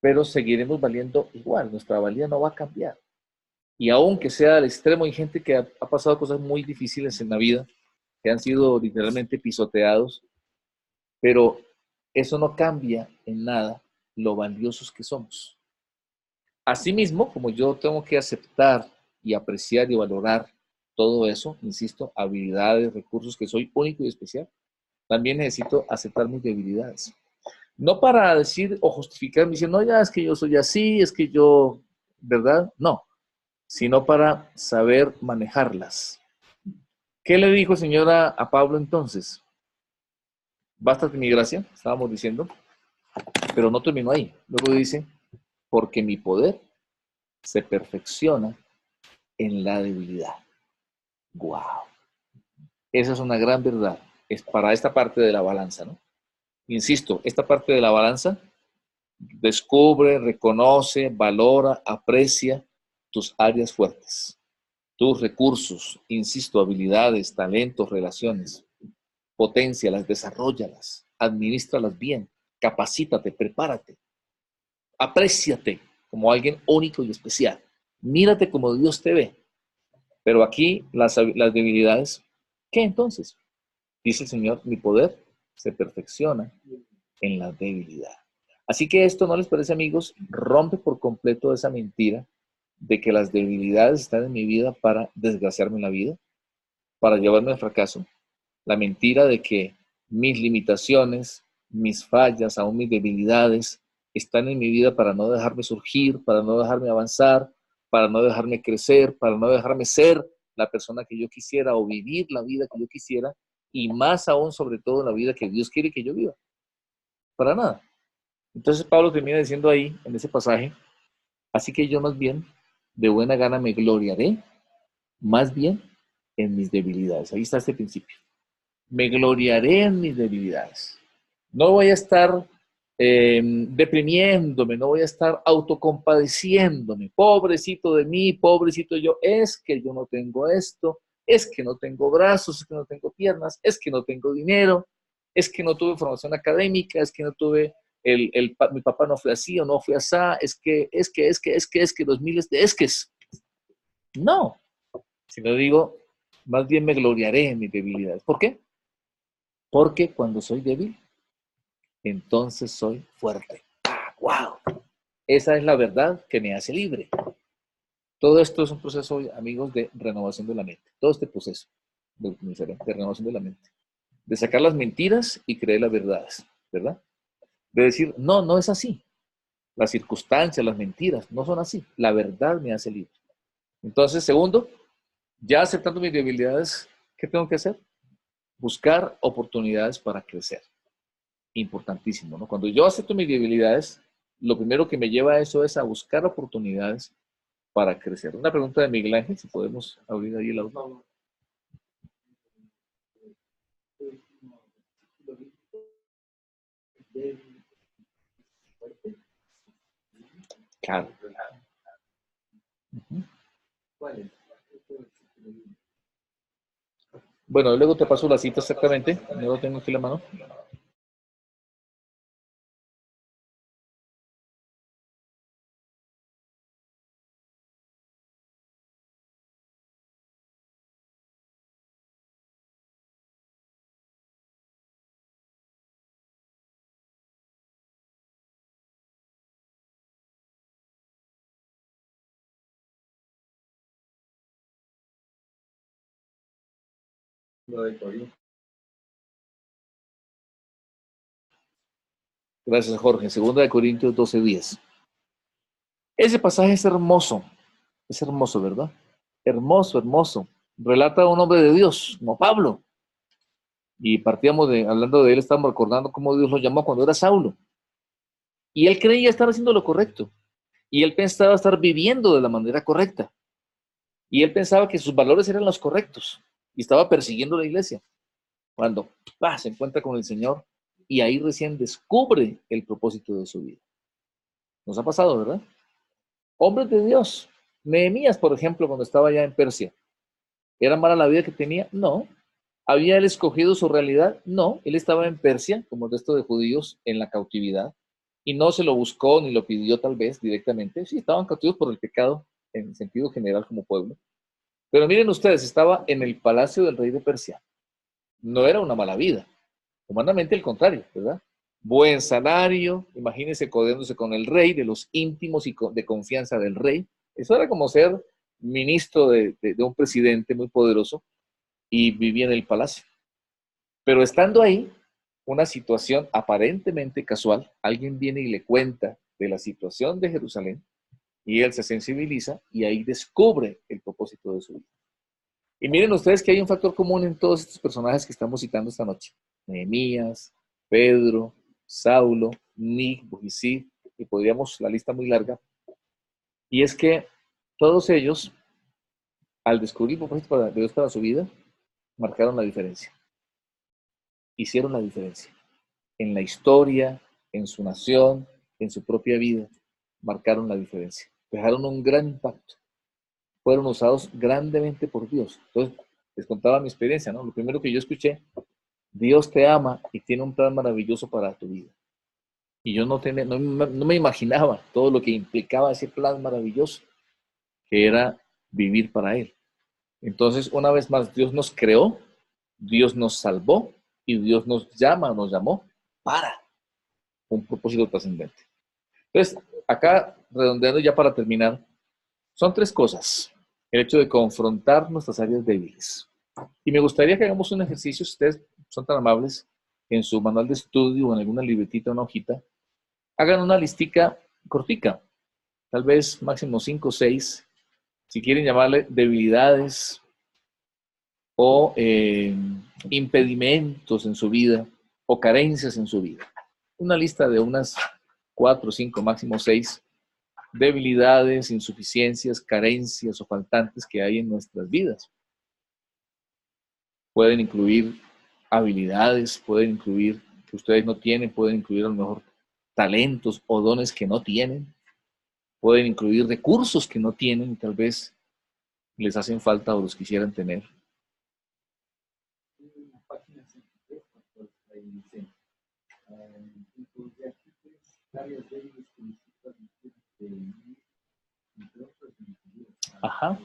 pero seguiremos valiendo igual, nuestra valía no va a cambiar. Y aunque sea al extremo, hay gente que ha pasado cosas muy difíciles en la vida, que han sido literalmente pisoteados, pero eso no cambia en nada lo valiosos que somos. Asimismo, como yo tengo que aceptar y apreciar y valorar todo eso, insisto, habilidades, recursos, que soy único y especial, también necesito aceptar mis debilidades. No para decir o justificarme diciendo, no, ya es que yo soy así, es que yo, ¿verdad? No, sino para saber manejarlas. ¿Qué le dijo el Señor a Pablo entonces? Bástate mi gracia, estábamos diciendo, pero no terminó ahí. Luego dice, porque mi poder se perfecciona en la debilidad. ¡Wow! Esa es una gran verdad. Es para esta parte de la balanza, ¿no? Insisto, esta parte de la balanza descubre, reconoce, valora, aprecia tus áreas fuertes, tus recursos, insisto, habilidades, talentos, relaciones. Poténcialas, desarróllalas, administralas bien, capacítate, prepárate, apréciate como alguien único y especial. Mírate como Dios te ve. Pero aquí las debilidades, ¿qué entonces? Dice el Señor, mi poder se perfecciona en la debilidad. Así que esto, ¿no les parece, amigos? Rompe por completo esa mentira de que las debilidades están en mi vida para desgraciarme en la vida, para llevarme al fracaso. La mentira de que mis limitaciones, mis fallas, aún mis debilidades, están en mi vida para no dejarme surgir, para no dejarme avanzar, para no dejarme crecer, para no dejarme ser la persona que yo quisiera o vivir la vida que yo quisiera, y más aún, sobre todo, la vida que Dios quiere que yo viva. Para nada. Entonces Pablo termina diciendo ahí, en ese pasaje, así que yo más bien, de buena gana me gloriaré, más bien en mis debilidades. Ahí está este principio. Me gloriaré en mis debilidades. No voy a estar deprimiéndome, no voy a estar autocompadeciéndome. Pobrecito de mí, pobrecito yo, es que yo no tengo esto, es que no tengo brazos, es que no tengo piernas, es que no tengo dinero, es que no tuve formación académica, es que no tuve, mi papá no fue así o no fue así, es que los miles de esques. No, sino digo, más bien me gloriaré en mis debilidades. ¿Por qué? Porque cuando soy débil, entonces soy fuerte. ¡Ah, wow! Esa es la verdad que me hace libre. Todo esto es un proceso, amigos, de renovación de la mente. Todo este proceso de renovación de la mente. De sacar las mentiras y creer las verdades, ¿verdad? De decir, no, no es así. Las circunstancias, las mentiras, no son así. La verdad me hace libre. Entonces, segundo, ya aceptando mis debilidades, ¿qué tengo que hacer? Buscar oportunidades para crecer. Importantísimo, ¿no? Cuando yo acepto mis debilidades, lo primero que me lleva a eso es a buscar oportunidades para crecer. Una pregunta de Miguel Ángel, si podemos abrir ahí el audio. Claro. Uh-huh. Bueno, luego te paso la cita exactamente. No lo tengo aquí en la mano. Gracias, Jorge. Segunda de Corintios 12:10. Ese pasaje es hermoso, ¿verdad? Hermoso, hermoso. Relata a un hombre de Dios, como Pablo. Y partíamos hablando de él, estábamos recordando cómo Dios lo llamó cuando era Saulo. Y él creía estar haciendo lo correcto. Y él pensaba estar viviendo de la manera correcta. Y él pensaba que sus valores eran los correctos. Y estaba persiguiendo la iglesia. Cuando se encuentra con el Señor y ahí recién descubre el propósito de su vida. Nos ha pasado, ¿verdad? Hombres de Dios. Nehemías, por ejemplo, cuando estaba allá en Persia. ¿Era mala la vida que tenía? No. ¿Había él escogido su realidad? No. Él estaba en Persia, como el resto de judíos, en la cautividad. Y no se lo buscó ni lo pidió tal vez directamente. Sí, estaban cautivos por el pecado en sentido general como pueblo. Pero miren ustedes, estaba en el palacio del rey de Persia. No era una mala vida. Humanamente el contrario, ¿verdad? Buen salario, imagínense codeándose con el rey, de los íntimos y de confianza del rey. Eso era como ser ministro de un presidente muy poderoso y vivía en el palacio. Pero estando ahí, una situación aparentemente casual, alguien viene y le cuenta de la situación de Jerusalén y él se sensibiliza y ahí descubre el propósito de su vida. Y miren ustedes que hay un factor común en todos estos personajes que estamos citando esta noche. Nehemías, Pedro, Saulo, Nick, Bohisí, y podríamos, la lista muy larga. Y es que todos ellos, al descubrir el propósito de Dios para su vida, marcaron la diferencia. Hicieron la diferencia. En la historia, en su nación, en su propia vida, marcaron la diferencia. Dejaron un gran impacto. Fueron usados grandemente por Dios. Entonces, les contaba mi experiencia, ¿no? Lo primero que yo escuché, Dios te ama y tiene un plan maravilloso para tu vida. Y yo no me imaginaba todo lo que implicaba ese plan maravilloso, que era vivir para Él. Entonces, una vez más, Dios nos creó, Dios nos salvó y Dios nos llamó para un propósito trascendente. Entonces, acá, redondeando ya para terminar, son 3 cosas. El hecho de confrontar nuestras áreas débiles. Y me gustaría que hagamos un ejercicio, si ustedes son tan amables, en su manual de estudio o en alguna libretita o una hojita, hagan una listica cortica, tal vez máximo 5 o 6, si quieren llamarle debilidades o impedimentos en su vida o carencias en su vida. Una lista de unas 4, 5, máximo 6 debilidades, insuficiencias, carencias o faltantes que hay en nuestras vidas. Pueden incluir habilidades, pueden incluir que ustedes no tienen, pueden incluir a lo mejor talentos o dones que no tienen, pueden incluir recursos que no tienen y tal vez les hacen falta o los quisieran tener. Ajá.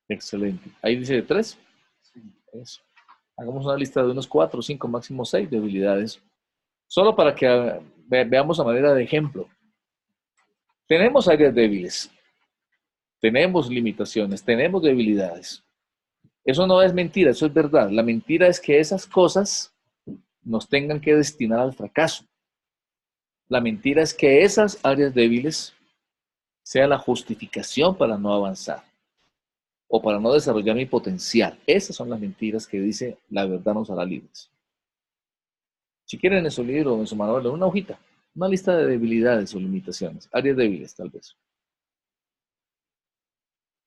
Excelente. Ahí dice 3. Eso. Hagamos una lista de unos 4, 5, máximo 6 debilidades. Solo para que veamos a manera de ejemplo. Tenemos áreas débiles. Tenemos limitaciones. Tenemos debilidades. Eso no es mentira, eso es verdad. La mentira es que esas cosas nos tengan que destinar al fracaso. La mentira es que esas áreas débiles sean la justificación para no avanzar o para no desarrollar mi potencial. Esas son las mentiras que dice la verdad nos hará libres. Si quieren en su libro o en su manual, en una hojita, una lista de debilidades o limitaciones, áreas débiles tal vez.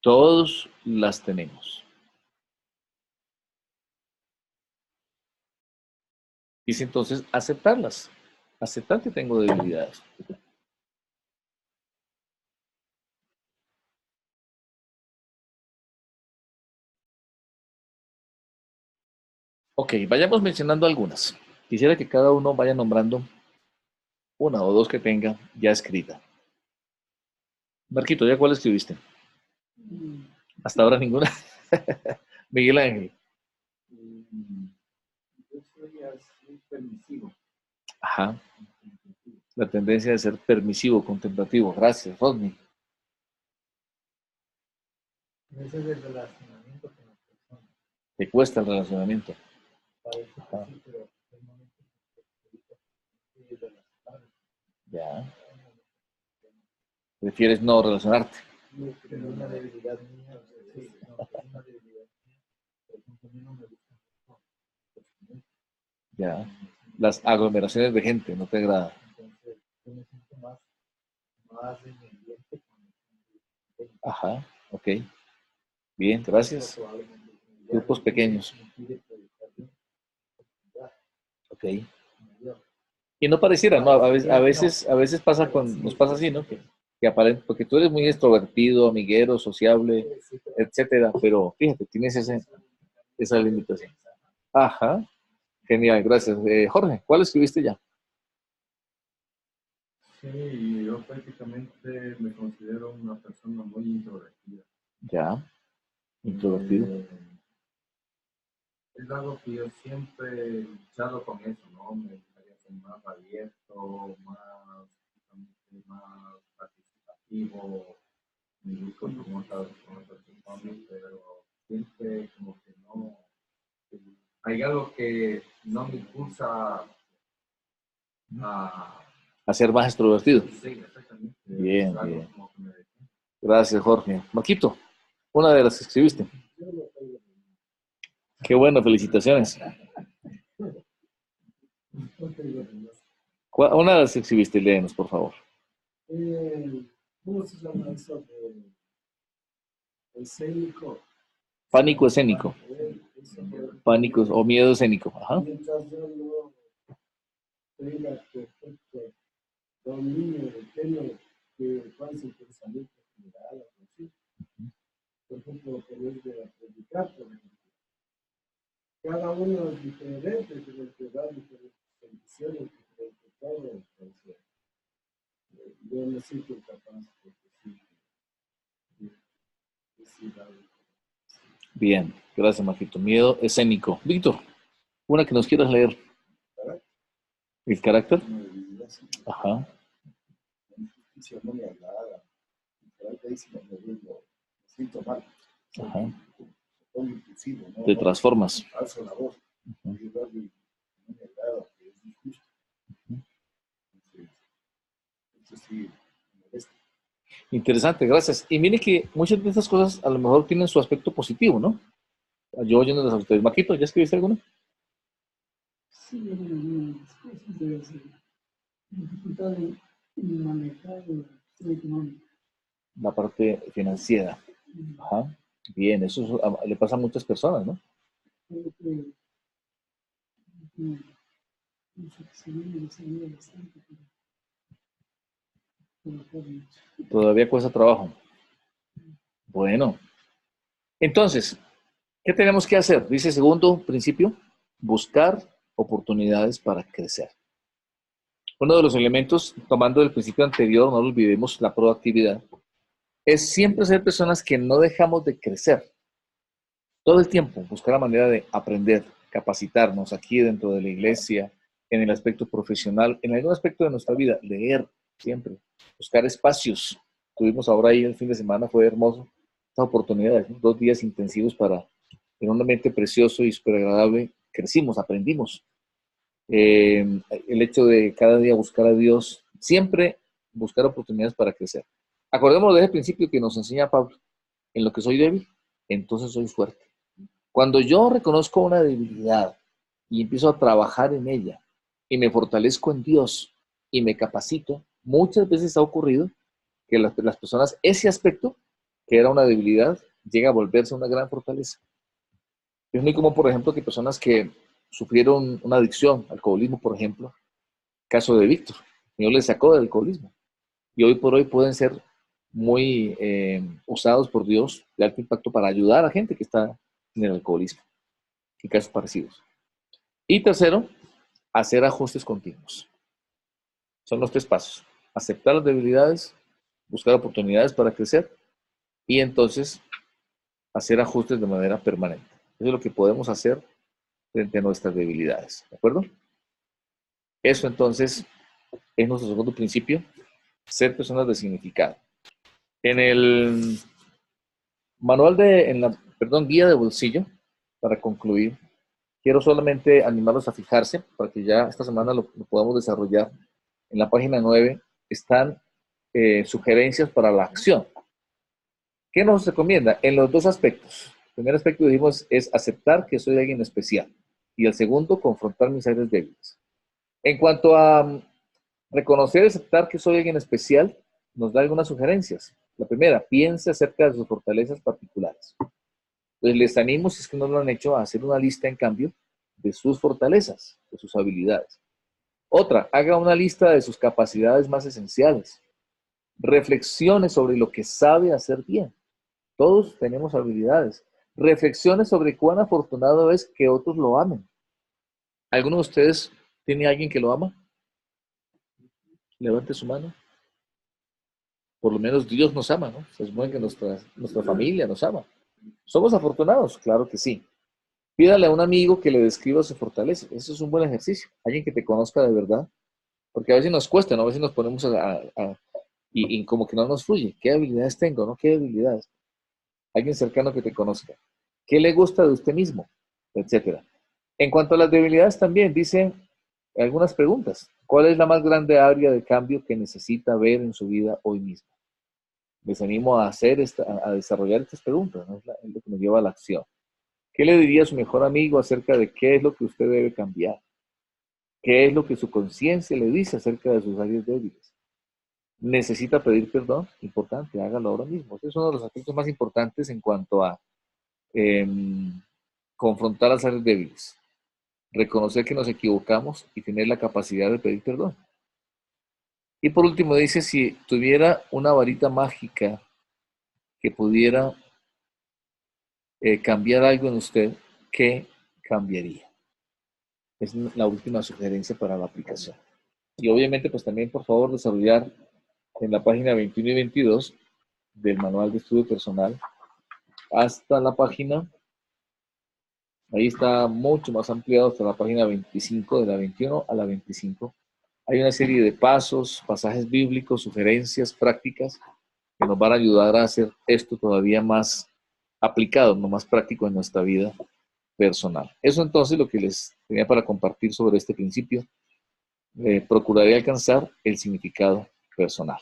Todos las tenemos. Dice entonces aceptarlas. Aceptar que tengo debilidades. Ok, vayamos mencionando algunas. Quisiera que cada uno vaya nombrando una o dos que tenga ya escrita. Marquito, ¿ya cuál escribiste? Hasta ahora ninguna. Miguel Ángel. Yo soy así permisivo. Ajá. La tendencia de ser permisivo, contemplativo. Gracias, Rodney. Ese es el relacionamiento con las personas. Te cuesta el relacionamiento. Parece que Ajá. sí, pero hay momentos en que relacionarme. Ya. Prefieres no relacionarte. Pero una debilidad mía, sí, no, es una debilidad mía. Por ejemplo, a mí no me gusta mucho. Ya. Las aglomeraciones de gente no te agrada. Entonces, yo me siento más en mi ambiente con Ajá. Ok. Bien, gracias. Grupos pequeños. Ok. Y no pareciera, ¿no? A veces pasa nos pasa así, ¿no? Que porque tú eres muy extrovertido, amiguero, sociable, etcétera, pero fíjate, tienes esa limitación. Ajá. Genial, gracias. Jorge, ¿cuál escribiste ya? Sí, yo prácticamente me considero una persona muy introvertida. Ya. Introvertido. Es algo que yo siempre he luchado con eso, ¿no? Me gustaría ser más abierto, más participativo, me gusta con otras personas, pero siempre como que no. Hay algo que no me impulsa a. A ser más extrovertido. Sí, exactamente. Bien, Es algo bien. como que me detiene. Gracias, Jorge. Maquito, una de las que escribiste. Qué bueno, felicitaciones. Una de las que escribiste, léenos, por favor. ¿Cómo se llama eso de escénico? Pánico escénico. Pánico o miedo escénico. Ajá. Mientras yo no tenga perfecto dominio del tema que cuál es el pensamiento general, algo así. Por ejemplo, que es de predicar, por ejemplo. Cada uno es diferente, tiene que dar diferentes condiciones, diferente todo, entonces yo me siento capaz de decir algo. Bien, gracias, Majito. Miedo escénico. Víctor, una que nos quieras leer. ¿El carácter? Una debilidad, sí. Ajá, La injusticia no me agrada. El carácter ahí sí me siento mal. Soy ajá. impulsivo, ¿no? Te transformas. Alzo la voz. Ujú. Y no me agrada, que es injusto. Entonces, eso sí me molesta. Interesante, gracias. Y mire que muchas de estas cosas a lo mejor tienen su aspecto positivo, ¿no? Yo oyéndoles a ustedes. Marquito, ¿ya escribiste alguna? Sí, algunas cosas debe ser. Dificultad en manejar el sistema económico. La parte financiera. Ajá. Bien, le pasa a muchas personas, ¿no? Creo que no sé que se vive bastante, pero trabajar mucho. Todavía cuesta trabajo. Bueno, entonces, ¿qué tenemos que hacer? Dice segundo principio, buscar oportunidades para crecer. Uno de los elementos, tomando el principio anterior, no lo olvidemos, la proactividad, es siempre ser personas que no dejamos de crecer. Todo el tiempo, buscar la manera de aprender, capacitarnos aquí dentro de la iglesia, en el aspecto profesional, en algún aspecto de nuestra vida, leer siempre, buscar espacios. Tuvimos ahora ahí el fin de semana, fue hermoso, estas oportunidades, ¿no? 2 días intensivos para, en un ambiente precioso y súper agradable, crecimos, aprendimos. El hecho de cada día buscar a Dios, siempre buscar oportunidades para crecer. Acordémonos de ese principio que nos enseña Pablo, en lo que soy débil, entonces soy fuerte. Cuando yo reconozco una debilidad y empiezo a trabajar en ella y me fortalezco en Dios y me capacito, muchas veces ha ocurrido que las personas, ese aspecto, que era una debilidad, llega a volverse una gran fortaleza. Es muy común, por ejemplo, que personas que sufrieron una adicción, alcoholismo, por ejemplo, caso de Víctor, Dios le sacó del alcoholismo y hoy por hoy pueden ser muy usados por Dios de alto impacto para ayudar a gente que está en el alcoholismo y casos parecidos. Y tercero, hacer ajustes continuos. Son los 3 pasos. Aceptar las debilidades, buscar oportunidades para crecer y entonces hacer ajustes de manera permanente. Eso es lo que podemos hacer frente a nuestras debilidades. ¿De acuerdo? Eso entonces es nuestro segundo principio, ser personas de significado. En el manual guía de bolsillo, para concluir, quiero solamente animarlos a fijarse para que ya esta semana lo podamos desarrollar. En la página 9 están sugerencias para la acción. ¿Qué nos recomienda? En los 2 aspectos. El primer aspecto, dijimos, es aceptar que soy alguien especial. Y el segundo, confrontar mis áreas débiles. En cuanto a reconocer y aceptar que soy alguien especial, nos da algunas sugerencias. La primera, piense acerca de sus fortalezas particulares. Entonces, les animo, si es que no lo han hecho, a hacer una lista, en cambio, de sus fortalezas, de sus habilidades. Otra, haga una lista de sus capacidades más esenciales. Reflexione sobre lo que sabe hacer bien. Todos tenemos habilidades. Reflexione sobre cuán afortunado es que otros lo amen. ¿Alguno de ustedes tiene a alguien que lo ama? Levante su mano. Por lo menos Dios nos ama, ¿no? Se supone que nuestra familia nos ama. ¿Somos afortunados? Claro que sí. Pídale a un amigo que le describa su fortaleza. Eso es un buen ejercicio. Alguien que te conozca de verdad. Porque a veces nos cuesta, ¿no? A veces nos ponemos y como que no nos fluye. ¿Qué habilidades tengo, no? ¿Qué debilidades? Alguien cercano que te conozca. ¿Qué le gusta de usted mismo? Etcétera. En cuanto a las debilidades también, dice algunas preguntas. ¿Cuál es la más grande área de cambio que necesita ver en su vida hoy mismo? Les animo a desarrollar estas preguntas, ¿no? Es lo que nos lleva a la acción. ¿Qué le diría a su mejor amigo acerca de qué es lo que usted debe cambiar? ¿Qué es lo que su conciencia le dice acerca de sus áreas débiles? ¿Necesita pedir perdón? Importante, hágalo ahora mismo. Ese es uno de los aspectos más importantes en cuanto a eh, confrontar las áreas débiles. Reconocer que nos equivocamos y tener la capacidad de pedir perdón. Y por último dice, si tuviera una varita mágica que pudiera cambiar algo en usted, ¿qué cambiaría? Es la última sugerencia para la aplicación. Y obviamente, pues también, por favor, desarrollar en la página 21 y 22 del manual de estudio personal hasta la página, Ahí está mucho más ampliado hasta la página 25, de la 21 a la 25. Hay una serie de pasos, pasajes bíblicos, sugerencias, prácticas que nos van a ayudar a hacer esto todavía más aplicado, no más práctico en nuestra vida personal. Eso entonces lo que les tenía para compartir sobre este principio. Procuraré alcanzar el significado personal.